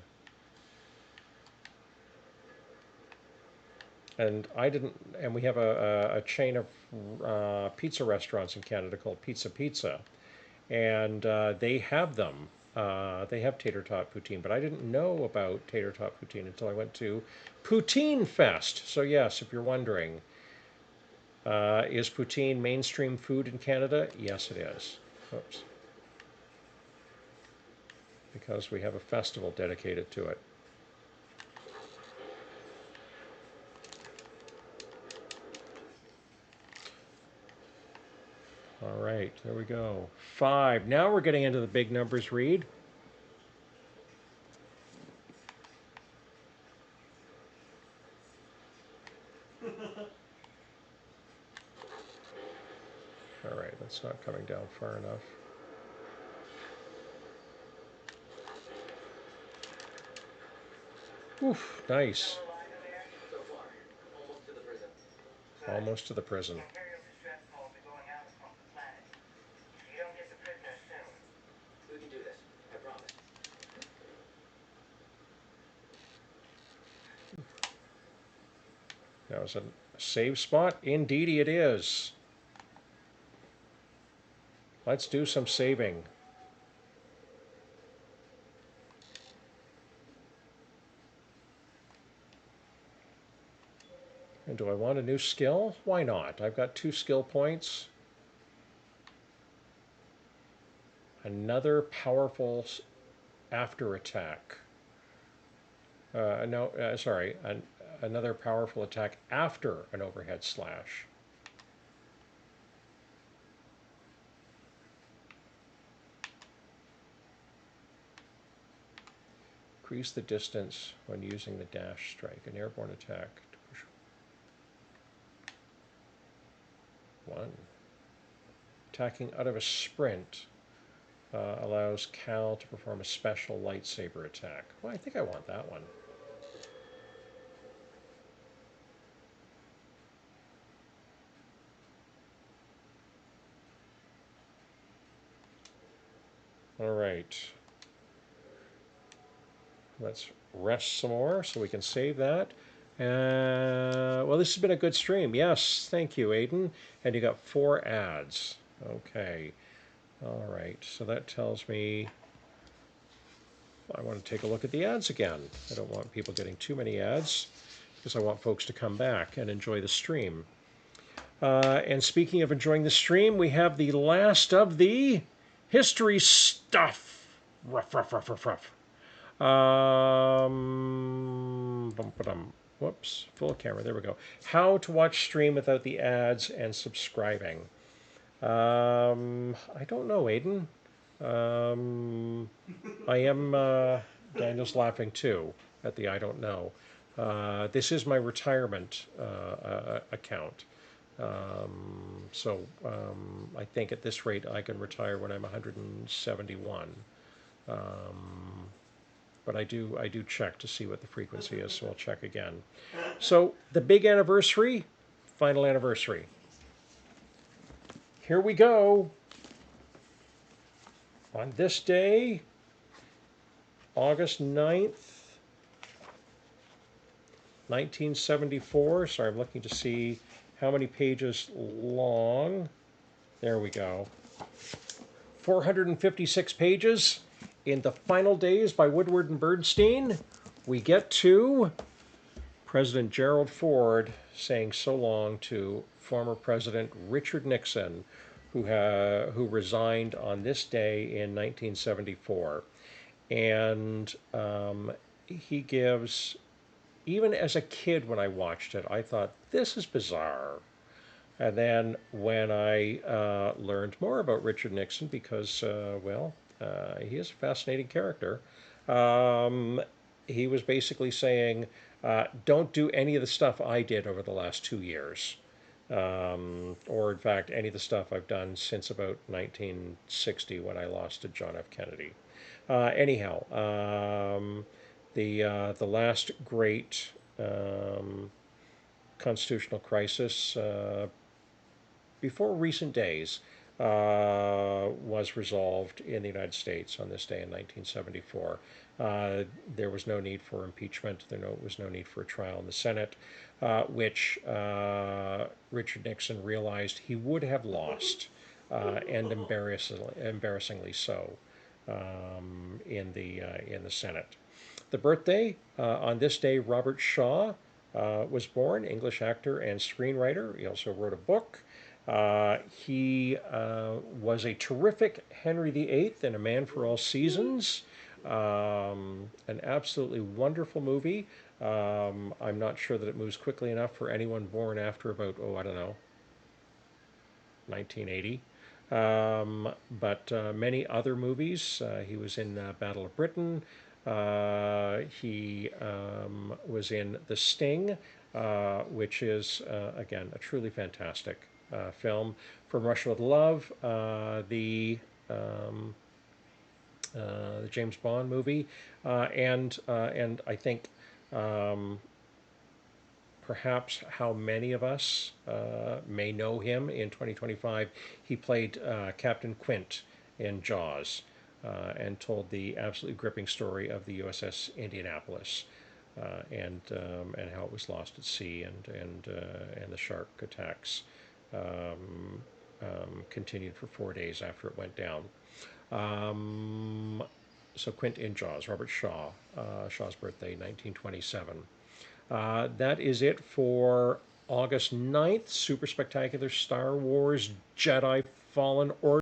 Speaker 1: And I didn't, and we have a chain of pizza restaurants in Canada called Pizza. And they have them. They have tater tot poutine, but I didn't know about tater tot poutine until I went to Poutine Fest. So yes, if you're wondering, is poutine mainstream food in Canada? Yes, it is. Oops. Because we have a festival dedicated to it. All right, there we go. 5. Now we're getting into the big numbers, Reed. All right, that's not coming down far enough. Oof, nice.
Speaker 3: So far, almost to the prison.
Speaker 1: Almost to the prison.
Speaker 6: Imperial distress calls are going out across the planet. If you don't get the prisoner soon,
Speaker 3: We can do this. I promise.
Speaker 1: That was a save spot? Indeedy it is. Let's do some saving. And do I want a new skill? Why not? I've got 2 skill points. Another powerful after attack. Sorry. Another powerful attack after an overhead slash. Increase the distance when using the dash strike. An airborne attack to push 1. Attacking out of a sprint allows Cal to perform a special lightsaber attack. Well, I think I want that one. All right. Let's rest some more so we can save that. Well, this has been a good stream. Yes, thank you, Aiden. And you got 4 ads. Okay. All right. So that tells me I want to take a look at the ads again. I don't want people getting too many ads because I want folks to come back and enjoy the stream. And speaking of enjoying the stream, we have the last of the history stuff. Ruff, ruff, ruff, ruff, ruff. Whoops, full camera, there we go. How to watch stream without the ads and subscribing. I don't know, Aiden. I am, Daniel's laughing too at the I don't know. This is my retirement account. I think at this rate I can retire when I'm 171. But I do check to see what the frequency is, so I'll check again. So the big anniversary, final anniversary. Here we go. On this day, August 9th, 1974. Sorry, I'm looking to see how many pages long. There we go. 456 pages. In the final days by Woodward and Bernstein, we get to President Gerald Ford saying so long to former President Richard Nixon, who resigned on this day in 1974. And he gives, even as a kid when I watched it, I thought, this is bizarre. And then when I learned more about Richard Nixon, because, he is a fascinating character, he was basically saying, don't do any of the stuff I did over the last 2 years. Or, in fact, any of the stuff I've done since about 1960 when I lost to John F. Kennedy. The last great constitutional crisis before recent days was resolved in the United States on this day in 1974. There was no need for impeachment. There was no need for a trial in the Senate, which Richard Nixon realized he would have lost, and embarrassingly so, in the Senate. The birthday, on this day, Robert Shaw was born, English actor and screenwriter. He also wrote a book. He was a terrific Henry VIII and A Man for All Seasons. An absolutely wonderful movie. I'm not sure that it moves quickly enough for anyone born after about, 1980. But many other movies. He was in Battle of Britain. He was in The Sting, which is, again, a truly fantastic film. From Russia with Love, the James Bond movie, and I think perhaps how many of us may know him in 2025. He played Captain Quint in Jaws, and told the absolutely gripping story of the USS Indianapolis, and how it was lost at sea, and the shark attacks continued for 4 days after it went down. So Quint in Jaws, Robert Shaw, Shaw's birthday, 1927. That is it for August 9th, super spectacular Star Wars Jedi Fallen Order.